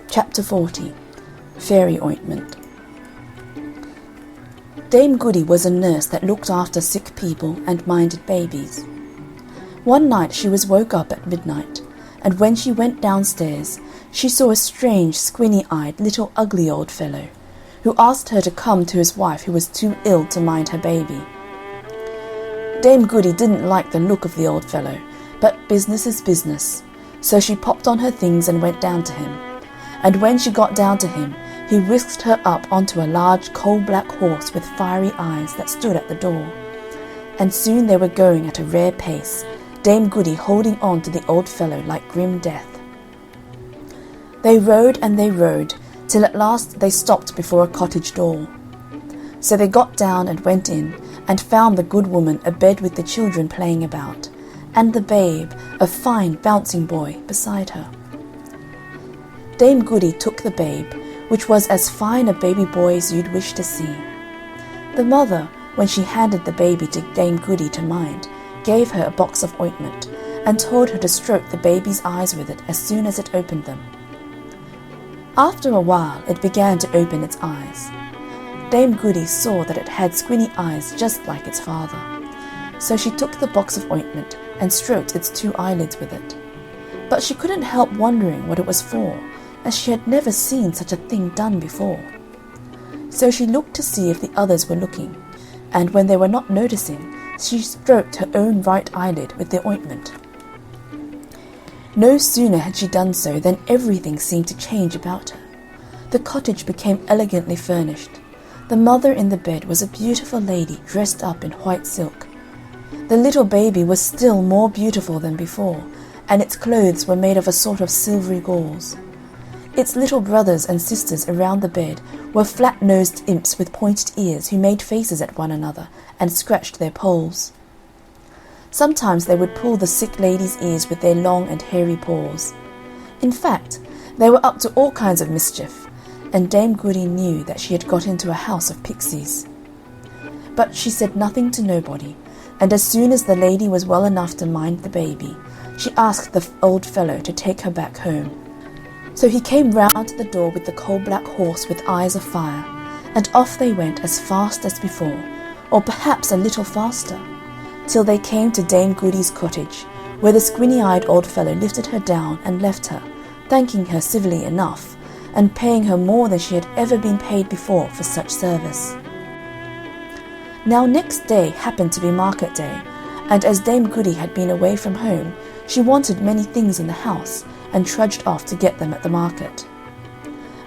Chapter 40. Fairy Ointment. Dame Goody was a nurse that looked after sick people and minded babies. One night she was woke up at midnight, and when she went downstairs, she saw a strange, squinny-eyed, little ugly old fellow, who asked her to come to his wife who was too ill to mind her baby. Dame Goody didn't like the look of the old fellow, but business is business, so she popped on her things and went down to him. And when she got down to him, he whisked her up onto a large coal-black horse with fiery eyes that stood at the door. And soon they were going at a rare pace, Dame Goody holding on to the old fellow like grim death. They rode and they rode, till at last they stopped before a cottage door. So they got down and went in, and found the good woman abed with the children playing about, and the babe, a fine bouncing boy, beside her. Dame Goody took the babe, which was as fine a baby boy as you'd wish to see. The mother, when she handed the baby to Dame Goody to mind, gave her a box of ointment, and told her to stroke the baby's eyes with it as soon as it opened them. After a while it began to open its eyes. Dame Goody saw that it had squinny eyes just like its father, so she took the box of ointment and stroked its 2 eyelids with it. But she couldn't help wondering what it was for, as she had never seen such a thing done before. So she looked to see if the others were looking, and when they were not noticing, she stroked her own right eyelid with the ointment. No sooner had she done so than everything seemed to change about her. The cottage became elegantly furnished. The mother in the bed was a beautiful lady dressed up in white silk. The little baby was still more beautiful than before, and its clothes were made of a sort of silvery gauze. Its little brothers and sisters around the bed were flat-nosed imps with pointed ears who made faces at one another and scratched their poles. Sometimes they would pull the sick lady's ears with their long and hairy paws. In fact, they were up to all kinds of mischief, and Dame Goody knew that she had got into a house of pixies. But she said nothing to nobody, and as soon as the lady was well enough to mind the baby, she asked the old fellow to take her back home. So he came round to the door with the coal-black horse with eyes of fire, and off they went as fast as before, or perhaps a little faster, till they came to Dame Goody's cottage, where the squinny-eyed old fellow lifted her down and left her, thanking her civilly enough, and paying her more than she had ever been paid before for such service. Now next day happened to be market day, and as Dame Goody had been away from home, she wanted many things in the house, and trudged off to get them at the market.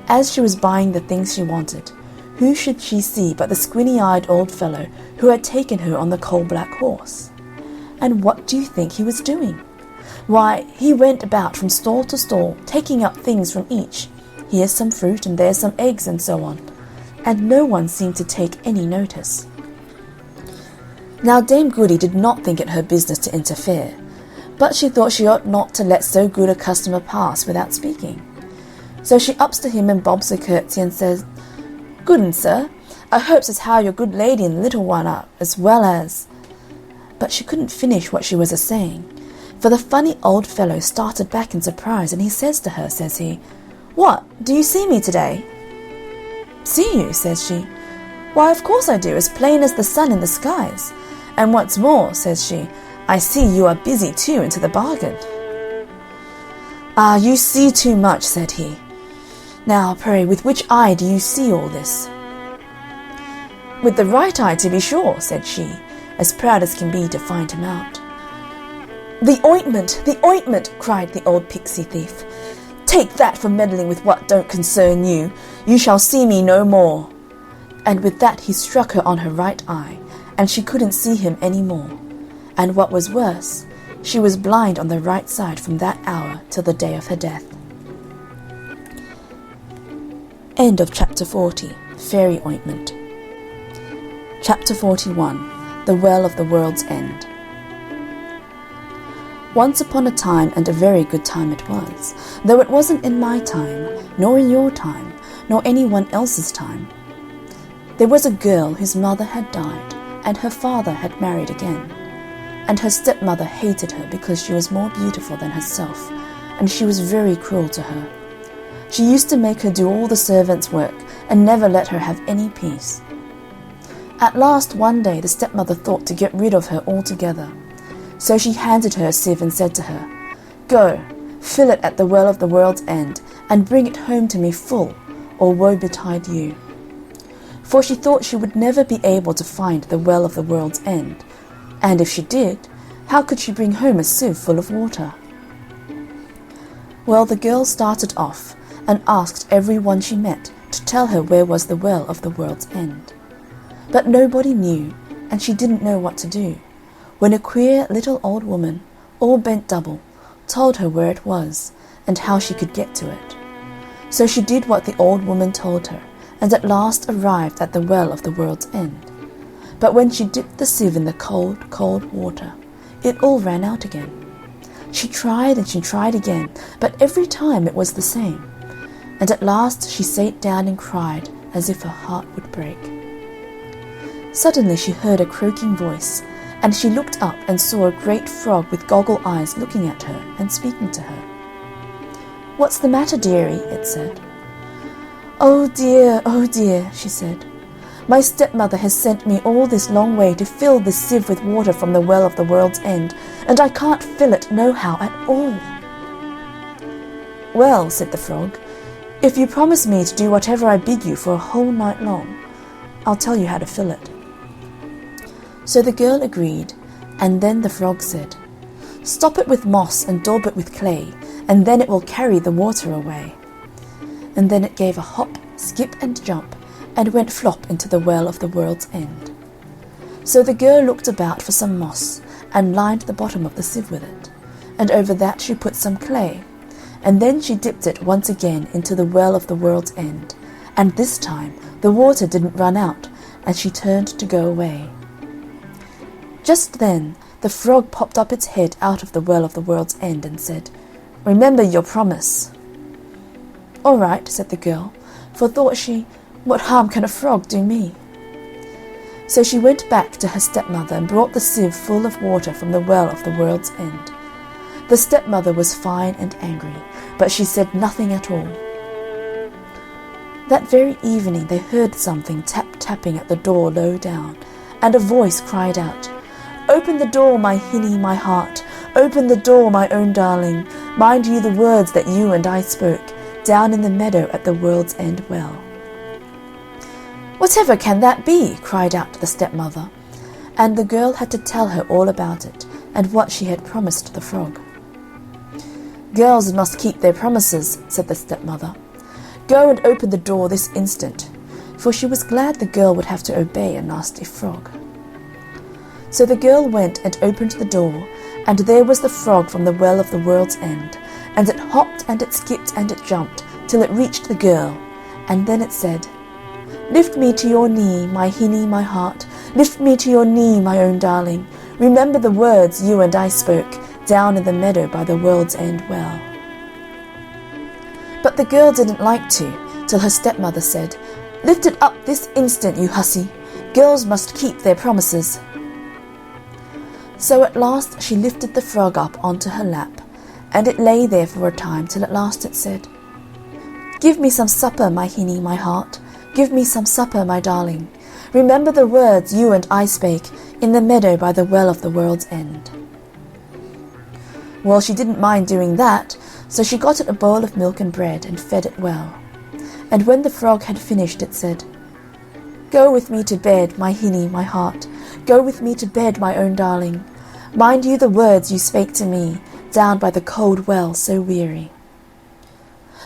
As she was buying the things she wanted, who should she see but the squinny-eyed old fellow who had taken her on the coal-black horse? And what do you think he was doing? Why, he went about from stall to stall, taking up things from each. Here's some fruit, and there's some eggs, and so on, and no one seemed to take any notice. Now Dame Goody did not think it her business to interfere, but she thought she ought not to let so good a customer pass without speaking. So she ups to him and bobs a curtsy and says, "Good'n, sir, I hopes as how your good lady and little one are as well as—" But she couldn't finish what she was a-saying, for the funny old fellow started back in surprise, and he says to her, says he, "What, do you see me today?" "See you?" says she. "Why, of course I do, as plain as the sun in the skies. And what's more," says she, "I see you are busy too into the bargain." "Ah, you see too much," said he. "Now, pray, with which eye do you see all this?" "With the right eye, to be sure," said she, as proud as can be to find him out. "The ointment! The ointment!" cried the old pixie thief. "Take that for meddling with what don't concern you. You shall see me no more." And with that he struck her on her right eye, and she couldn't see him any more. And what was worse, she was blind on the right side from that hour till the day of her death. End of Chapter 40. Fairy Ointment. Chapter 41. The Well of the World's End. Once upon a time, and a very good time it was, though it wasn't in my time, nor in your time, nor anyone else's time. There was a girl whose mother had died, and her father had married again, and her stepmother hated her because she was more beautiful than herself, and she was very cruel to her. She used to make her do all the servants' work, and never let her have any peace. At last one day the stepmother thought to get rid of her altogether. So she handed her a sieve and said to her, "Go, fill it at the well of the world's end, and bring it home to me full, or woe betide you." For she thought she would never be able to find the well of the world's end, and if she did, how could she bring home a sieve full of water? Well, the girl started off, and asked every one she met to tell her where was the well of the world's end. But nobody knew, and she didn't know what to do, when a queer little old woman, all bent double, told her where it was, and how she could get to it. So she did what the old woman told her, and at last arrived at the well of the world's end. But when she dipped the sieve in the cold, cold water, it all ran out again. She tried and she tried again, but every time it was the same, and at last she sate down and cried as if her heart would break. Suddenly she heard a croaking voice, and she looked up and saw a great frog with goggle eyes looking at her and speaking to her. "What's the matter, dearie?" it said. Oh dear," she said. "My stepmother has sent me all this long way to fill this sieve with water from the well of the world's end, and I can't fill it nohow at all." "Well," said the frog, "if you promise me to do whatever I bid you for a whole night long, I'll tell you how to fill it." So the girl agreed, and then the frog said, "Stop it with moss and daub it with clay, and then it will carry the water away." And then it gave a hop, skip, and jump, and went flop into the well of the world's end. So the girl looked about for some moss, and lined the bottom of the sieve with it, and over that she put some clay, and then she dipped it once again into the well of the world's end, and this time the water didn't run out, and she turned to go away. Just then the frog popped up its head out of the well of the world's end and said, "Remember your promise." "All right," said the girl, for thought she, "What harm can a frog do me?" So she went back to her stepmother and brought the sieve full of water from the well of the world's end. The stepmother was fine and angry, but she said nothing at all. That very evening they heard something tap-tapping at the door low down, and a voice cried out, "Open the door, my hinny, my heart. Open the door, my own darling. Mind you the words that you and I spoke, down in the meadow at the world's end well." "Whatever can that be?" cried out the stepmother, and the girl had to tell her all about it, and what she had promised the frog. "Girls must keep their promises," said the stepmother. "Go and open the door this instant," for she was glad the girl would have to obey a nasty frog. So the girl went and opened the door, and there was the frog from the well of the world's end, and it hopped and it skipped and it jumped till it reached the girl, and then it said, "Lift me to your knee, my hinny, my heart. Lift me to your knee, my own darling. Remember the words you and I spoke, down in the meadow by the world's end well." But the girl didn't like to, till her stepmother said, "Lift it up this instant, you hussy. Girls must keep their promises." So at last she lifted the frog up onto her lap, and it lay there for a time till at last it said, "Give me some supper, my hinny, my heart. Give me some supper, my darling. Remember the words you and I spake, in the meadow by the well of the world's end." Well, she didn't mind doing that, so she got it a bowl of milk and bread and fed it well. And when the frog had finished, it said, "Go with me to bed, my hinny, my heart. Go with me to bed, my own darling. Mind you the words you spake to me, down by the cold well so weary."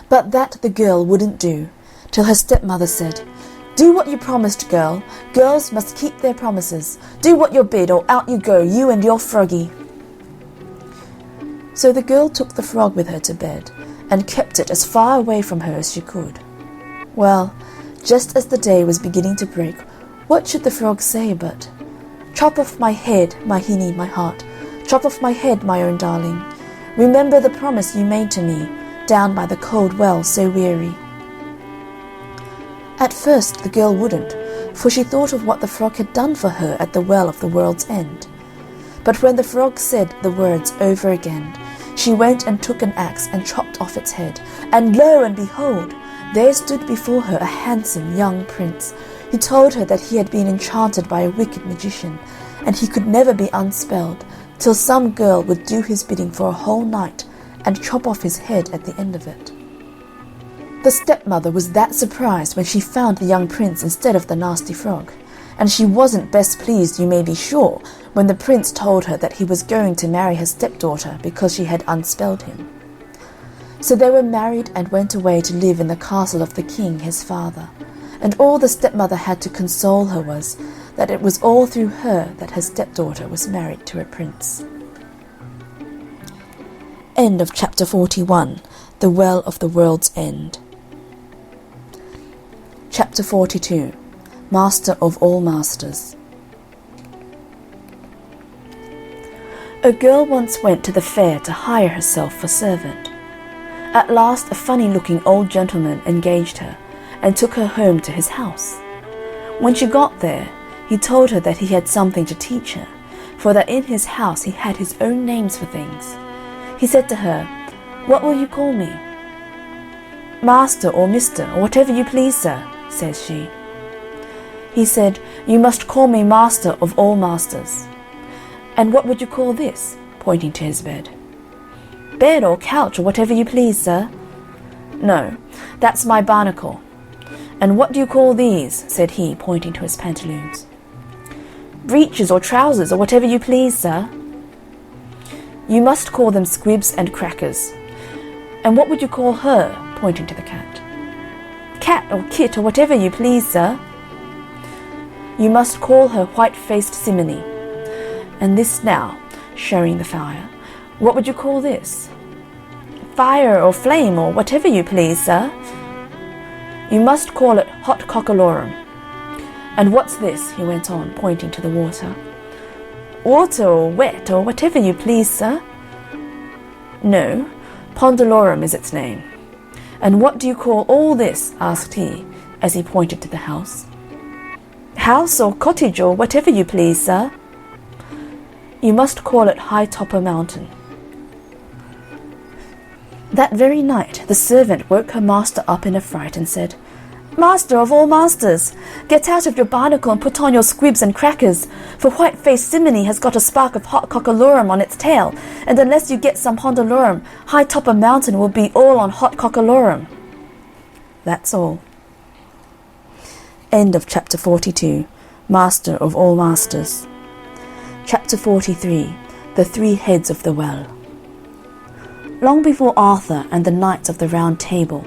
But that the girl wouldn't do, till her stepmother said, "Do what you promised, girl. Girls must keep their promises. Do what you're bid, or out you go, you and your froggy." So the girl took the frog with her to bed, and kept it as far away from her as she could. Well, just as the day was beginning to break, what should the frog say but, "Chop off my head, my hinny, my heart. Chop off my head, my own darling. Remember the promise you made to me, down by the cold well so weary." At first the girl wouldn't, for she thought of what the frog had done for her at the well of the world's end. But when the frog said the words over again, she went and took an axe and chopped off its head, and lo and behold, there stood before her a handsome young prince, who told her that he had been enchanted by a wicked magician, and he could never be unspelled till some girl would do his bidding for a whole night and chop off his head at the end of it. The stepmother was that surprised when she found the young prince instead of the nasty frog, and she wasn't best pleased, you may be sure, when the prince told her that he was going to marry her stepdaughter because she had unspelled him. So they were married and went away to live in the castle of the king his father, and all the stepmother had to console her was that it was all through her that her stepdaughter was married to a prince. End of chapter 41, The Well of the World's End. Chapter 42, Master of All Masters. A girl once went to the fair to hire herself for servant. At last a funny-looking old gentleman engaged her, and took her home to his house. When she got there, he told her that he had something to teach her, for that in his house he had his own names for things. He said to her, "What will you call me?" "Master or Mister, or whatever you please, sir," says she. He said, "You must call me Master of all Masters." "And what would you call this?" pointing to his bed. "Bed or couch or whatever you please, sir." "No, that's my barnacle." "And what do you call these?" said he, pointing to his pantaloons. "Breeches or trousers or whatever you please, sir." "You must call them squibs and crackers." "And what would you call her?" pointing to the cat. "Cat or kit or whatever you please, sir." "You must call her white-faced simony. And this now," showing the fire, "what would you call this?" "Fire or flame or whatever you please, sir." "You must call it hot cockalorum. And what's this?" he went on, pointing to the water. "Water or wet or whatever you please, sir." "No, Pondalorum is its name." "And what do you call all this?" asked he, as he pointed to the house. "House or cottage or whatever you please, sir." "You must call it High Topper Mountain." That very night the servant woke her master up in a fright and said, "Master of all masters, get out of your barnacle and put on your squibs and crackers, for white-faced Simony has got a spark of hot cockalorum on its tail, and unless you get some hondalorum, high top a mountain will be all on hot cockalorum." That's all. End of chapter 42, Master of all masters. Chapter 43, The Three Heads of the Well. Long before Arthur and the Knights of the Round Table,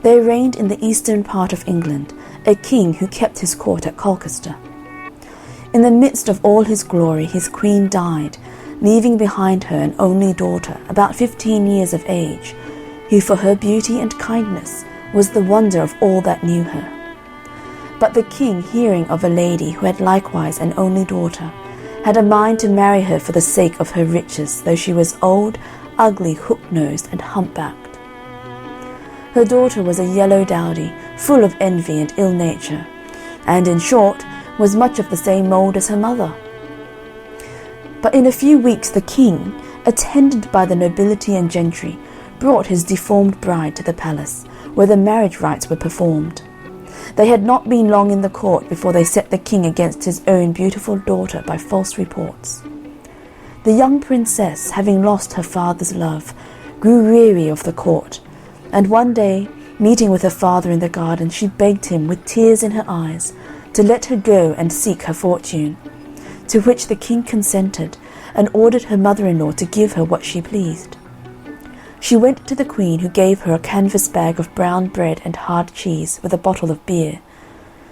there reigned in the eastern part of England a king who kept his court at Colchester. In the midst of all his glory, his queen died, leaving behind her an only daughter, about 15 years of age, who for her beauty and kindness was the wonder of all that knew her. But the king, hearing of a lady who had likewise an only daughter, had a mind to marry her for the sake of her riches, though she was old, ugly, hook-nosed, and humpbacked. Her daughter was a yellow dowdy, full of envy and ill nature, and, in short, was much of the same mould as her mother. But in a few weeks the king, attended by the nobility and gentry, brought his deformed bride to the palace, where the marriage rites were performed. They had not been long in the court before they set the king against his own beautiful daughter by false reports. The young princess, having lost her father's love, grew weary of the court, and one day, meeting with her father in the garden, she begged him, with tears in her eyes, to let her go and seek her fortune, to which the king consented, and ordered her mother-in-law to give her what she pleased. She went to the queen, who gave her a canvas bag of brown bread and hard cheese, with a bottle of beer,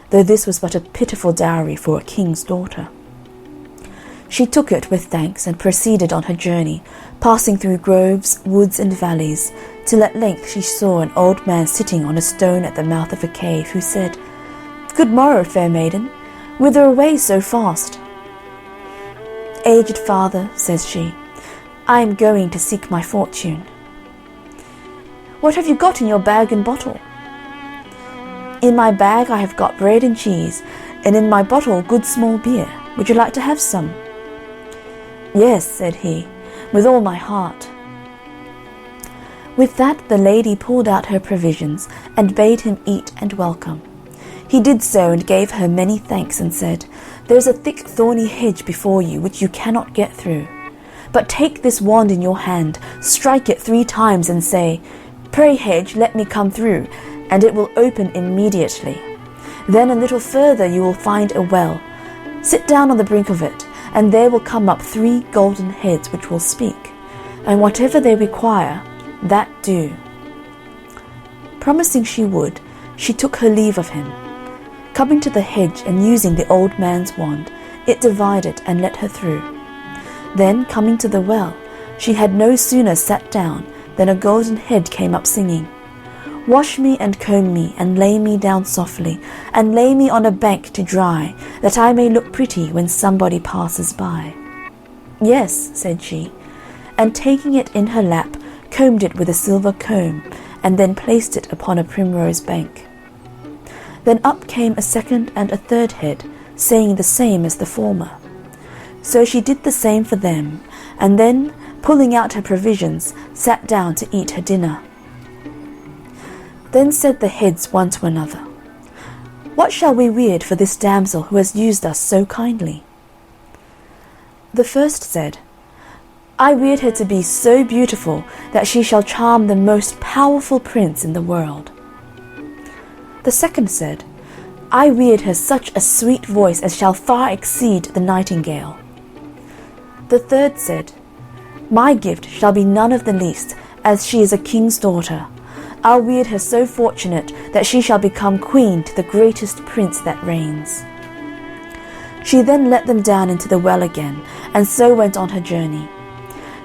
though this was but a pitiful dowry for a king's daughter. She took it with thanks, and proceeded on her journey, passing through groves, woods, and valleys, till at length she saw an old man sitting on a stone at the mouth of a cave, who said, "Good morrow, fair maiden, whither away so fast?" "Aged father," says she, "I am going to seek my fortune." "What have you got in your bag and bottle?" "In my bag I have got bread and cheese, and in my bottle good small beer. Would you like to have some?" "Yes," said he, "with all my heart." With that the lady pulled out her provisions, and bade him eat and welcome. He did so, and gave her many thanks, and said, "There is a thick thorny hedge before you, which you cannot get through. But take this wand in your hand, strike it 3 times, and say, 'Pray, hedge, let me come through,' and it will open immediately. Then a little further you will find a well. Sit down on the brink of it, and there will come up 3 golden heads which will speak, and whatever they require, that do." Promising she would, she took her leave of him. Coming to the hedge, and using the old man's wand, it divided and let her through. Then, coming to the well, she had no sooner sat down than a golden head came up singing, "Wash me and comb me, and lay me down softly, and lay me on a bank to dry, that I may look pretty when somebody passes by." "Yes," said she, and taking it in her lap, combed it with a silver comb, and then placed it upon a primrose bank. Then up came a second and a third head, saying the same as the former. So she did the same for them, and then, pulling out her provisions, sat down to eat her dinner. Then said the heads one to another, "What shall we weird for this damsel who has used us so kindly?" The first said, "I weird her to be so beautiful that she shall charm the most powerful prince in the world." The second said, "I weird her such a sweet voice as shall far exceed the nightingale." The third said, "My gift shall be none of the least, as she is a king's daughter. I'll weird her so fortunate that she shall become queen to the greatest prince that reigns." She then let them down into the well again, and so went on her journey.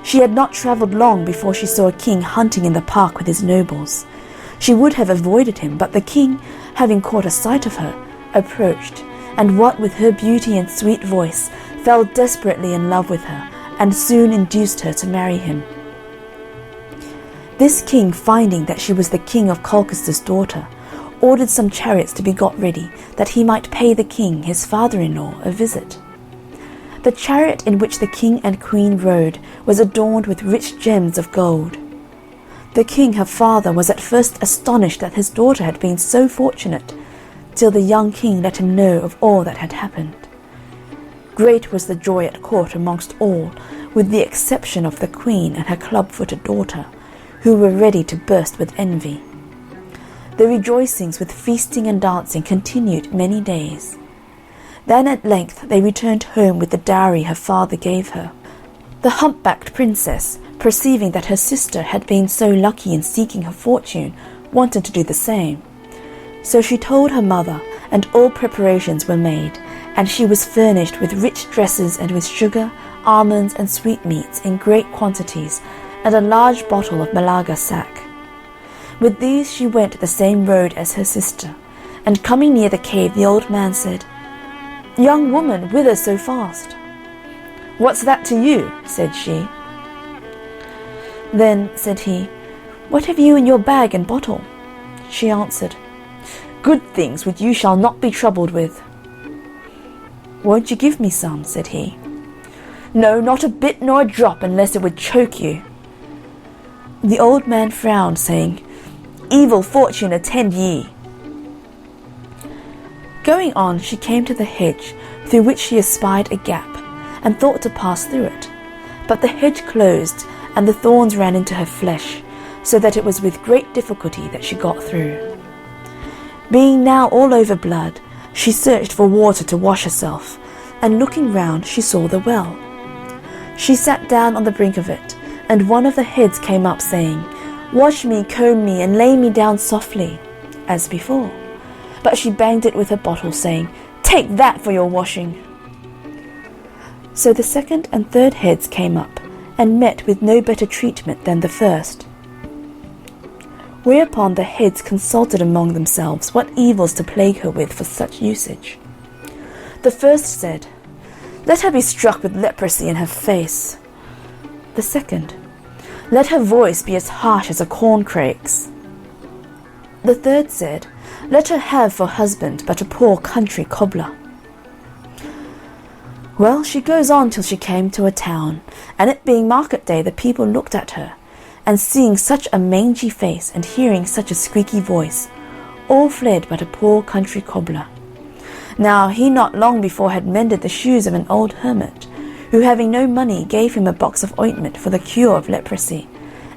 She had not travelled long before she saw a king hunting in the park with his nobles. She would have avoided him, but the king, having caught a sight of her, approached, and what with her beauty and sweet voice, fell desperately in love with her, and soon induced her to marry him. This king, finding that she was the king of Colchester's daughter, ordered some chariots to be got ready, that he might pay the king, his father-in-law, a visit. The chariot in which the king and queen rode was adorned with rich gems of gold. The king, her father, was at first astonished that his daughter had been so fortunate, till the young king let him know of all that had happened. Great was the joy at court amongst all, with the exception of the queen and her club-footed daughter, who were ready to burst with envy. The rejoicings with feasting and dancing continued many days. Then at length they returned home with the dowry her father gave her. The humpbacked princess, perceiving that her sister had been so lucky in seeking her fortune, wanted to do the same. So she told her mother, and all preparations were made, and she was furnished with rich dresses and with sugar, almonds, and sweetmeats in great quantities, and a large bottle of Malaga sack. With these she went the same road as her sister, and coming near the cave the old man said, "Young woman, whither so fast?" "What's that to you?" said she. Then said he, "What have you in your bag and bottle?" She answered, "Good things which you shall not be troubled with." "Won't you give me some?" said he. "No, not a bit nor a drop, unless it would choke you." The old man frowned, saying, "Evil fortune attend ye." Going on, she came to the hedge, through which she espied a gap, and thought to pass through it. But the hedge closed, and the thorns ran into her flesh, so that it was with great difficulty that she got through. Being now all over blood, she searched for water to wash herself, and looking round she saw the well. She sat down on the brink of it, and one of the heads came up, saying, "Wash me, comb me, and lay me down softly," as before. But she banged it with her bottle, saying, "Take that for your washing." So the second and third heads came up, and met with no better treatment than the first. Whereupon the heads consulted among themselves what evils to plague her with for such usage. The first said, "Let her be struck with leprosy in her face." The second, "Let her voice be as harsh as a corncrake's." The third said, "Let her have for husband but a poor country cobbler." Well, she goes on till she came to a town, and it being market day, the people looked at her, and seeing such a mangy face, and hearing such a squeaky voice, all fled but a poor country cobbler. Now he not long before had mended the shoes of an old hermit, who having no money gave him a box of ointment for the cure of leprosy,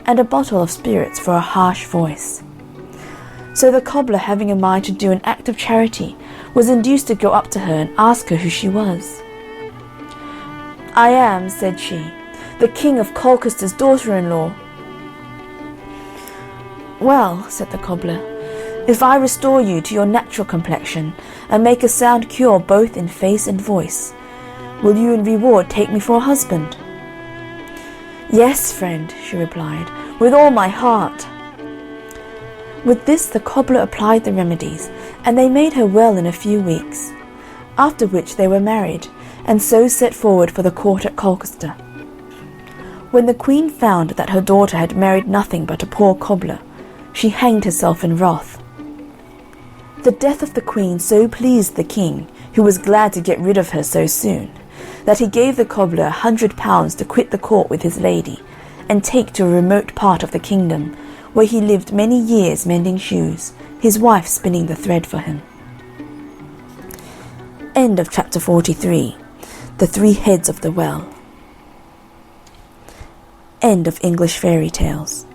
and a bottle of spirits for a harsh voice. So the cobbler, having a mind to do an act of charity, was induced to go up to her and ask her who she was. "I am," said she, "the King of Colchester's daughter-in-law." "Well," said the cobbler, "if I restore you to your natural complexion, and make a sound cure both in face and voice, will you in reward take me for a husband?" "Yes, friend," she replied, "with all my heart." With this the cobbler applied the remedies, and they made her well in a few weeks, after which they were married, and so set forward for the court at Colchester. When the queen found that her daughter had married nothing but a poor cobbler, she hanged herself in wrath. The death of the queen so pleased the king, who was glad to get rid of her so soon, that he gave the cobbler £100 to quit the court with his lady, and take to a remote part of the kingdom, where he lived many years mending shoes, his wife spinning the thread for him. End of chapter 43. The Three Heads of the Well. End of English Fairy Tales.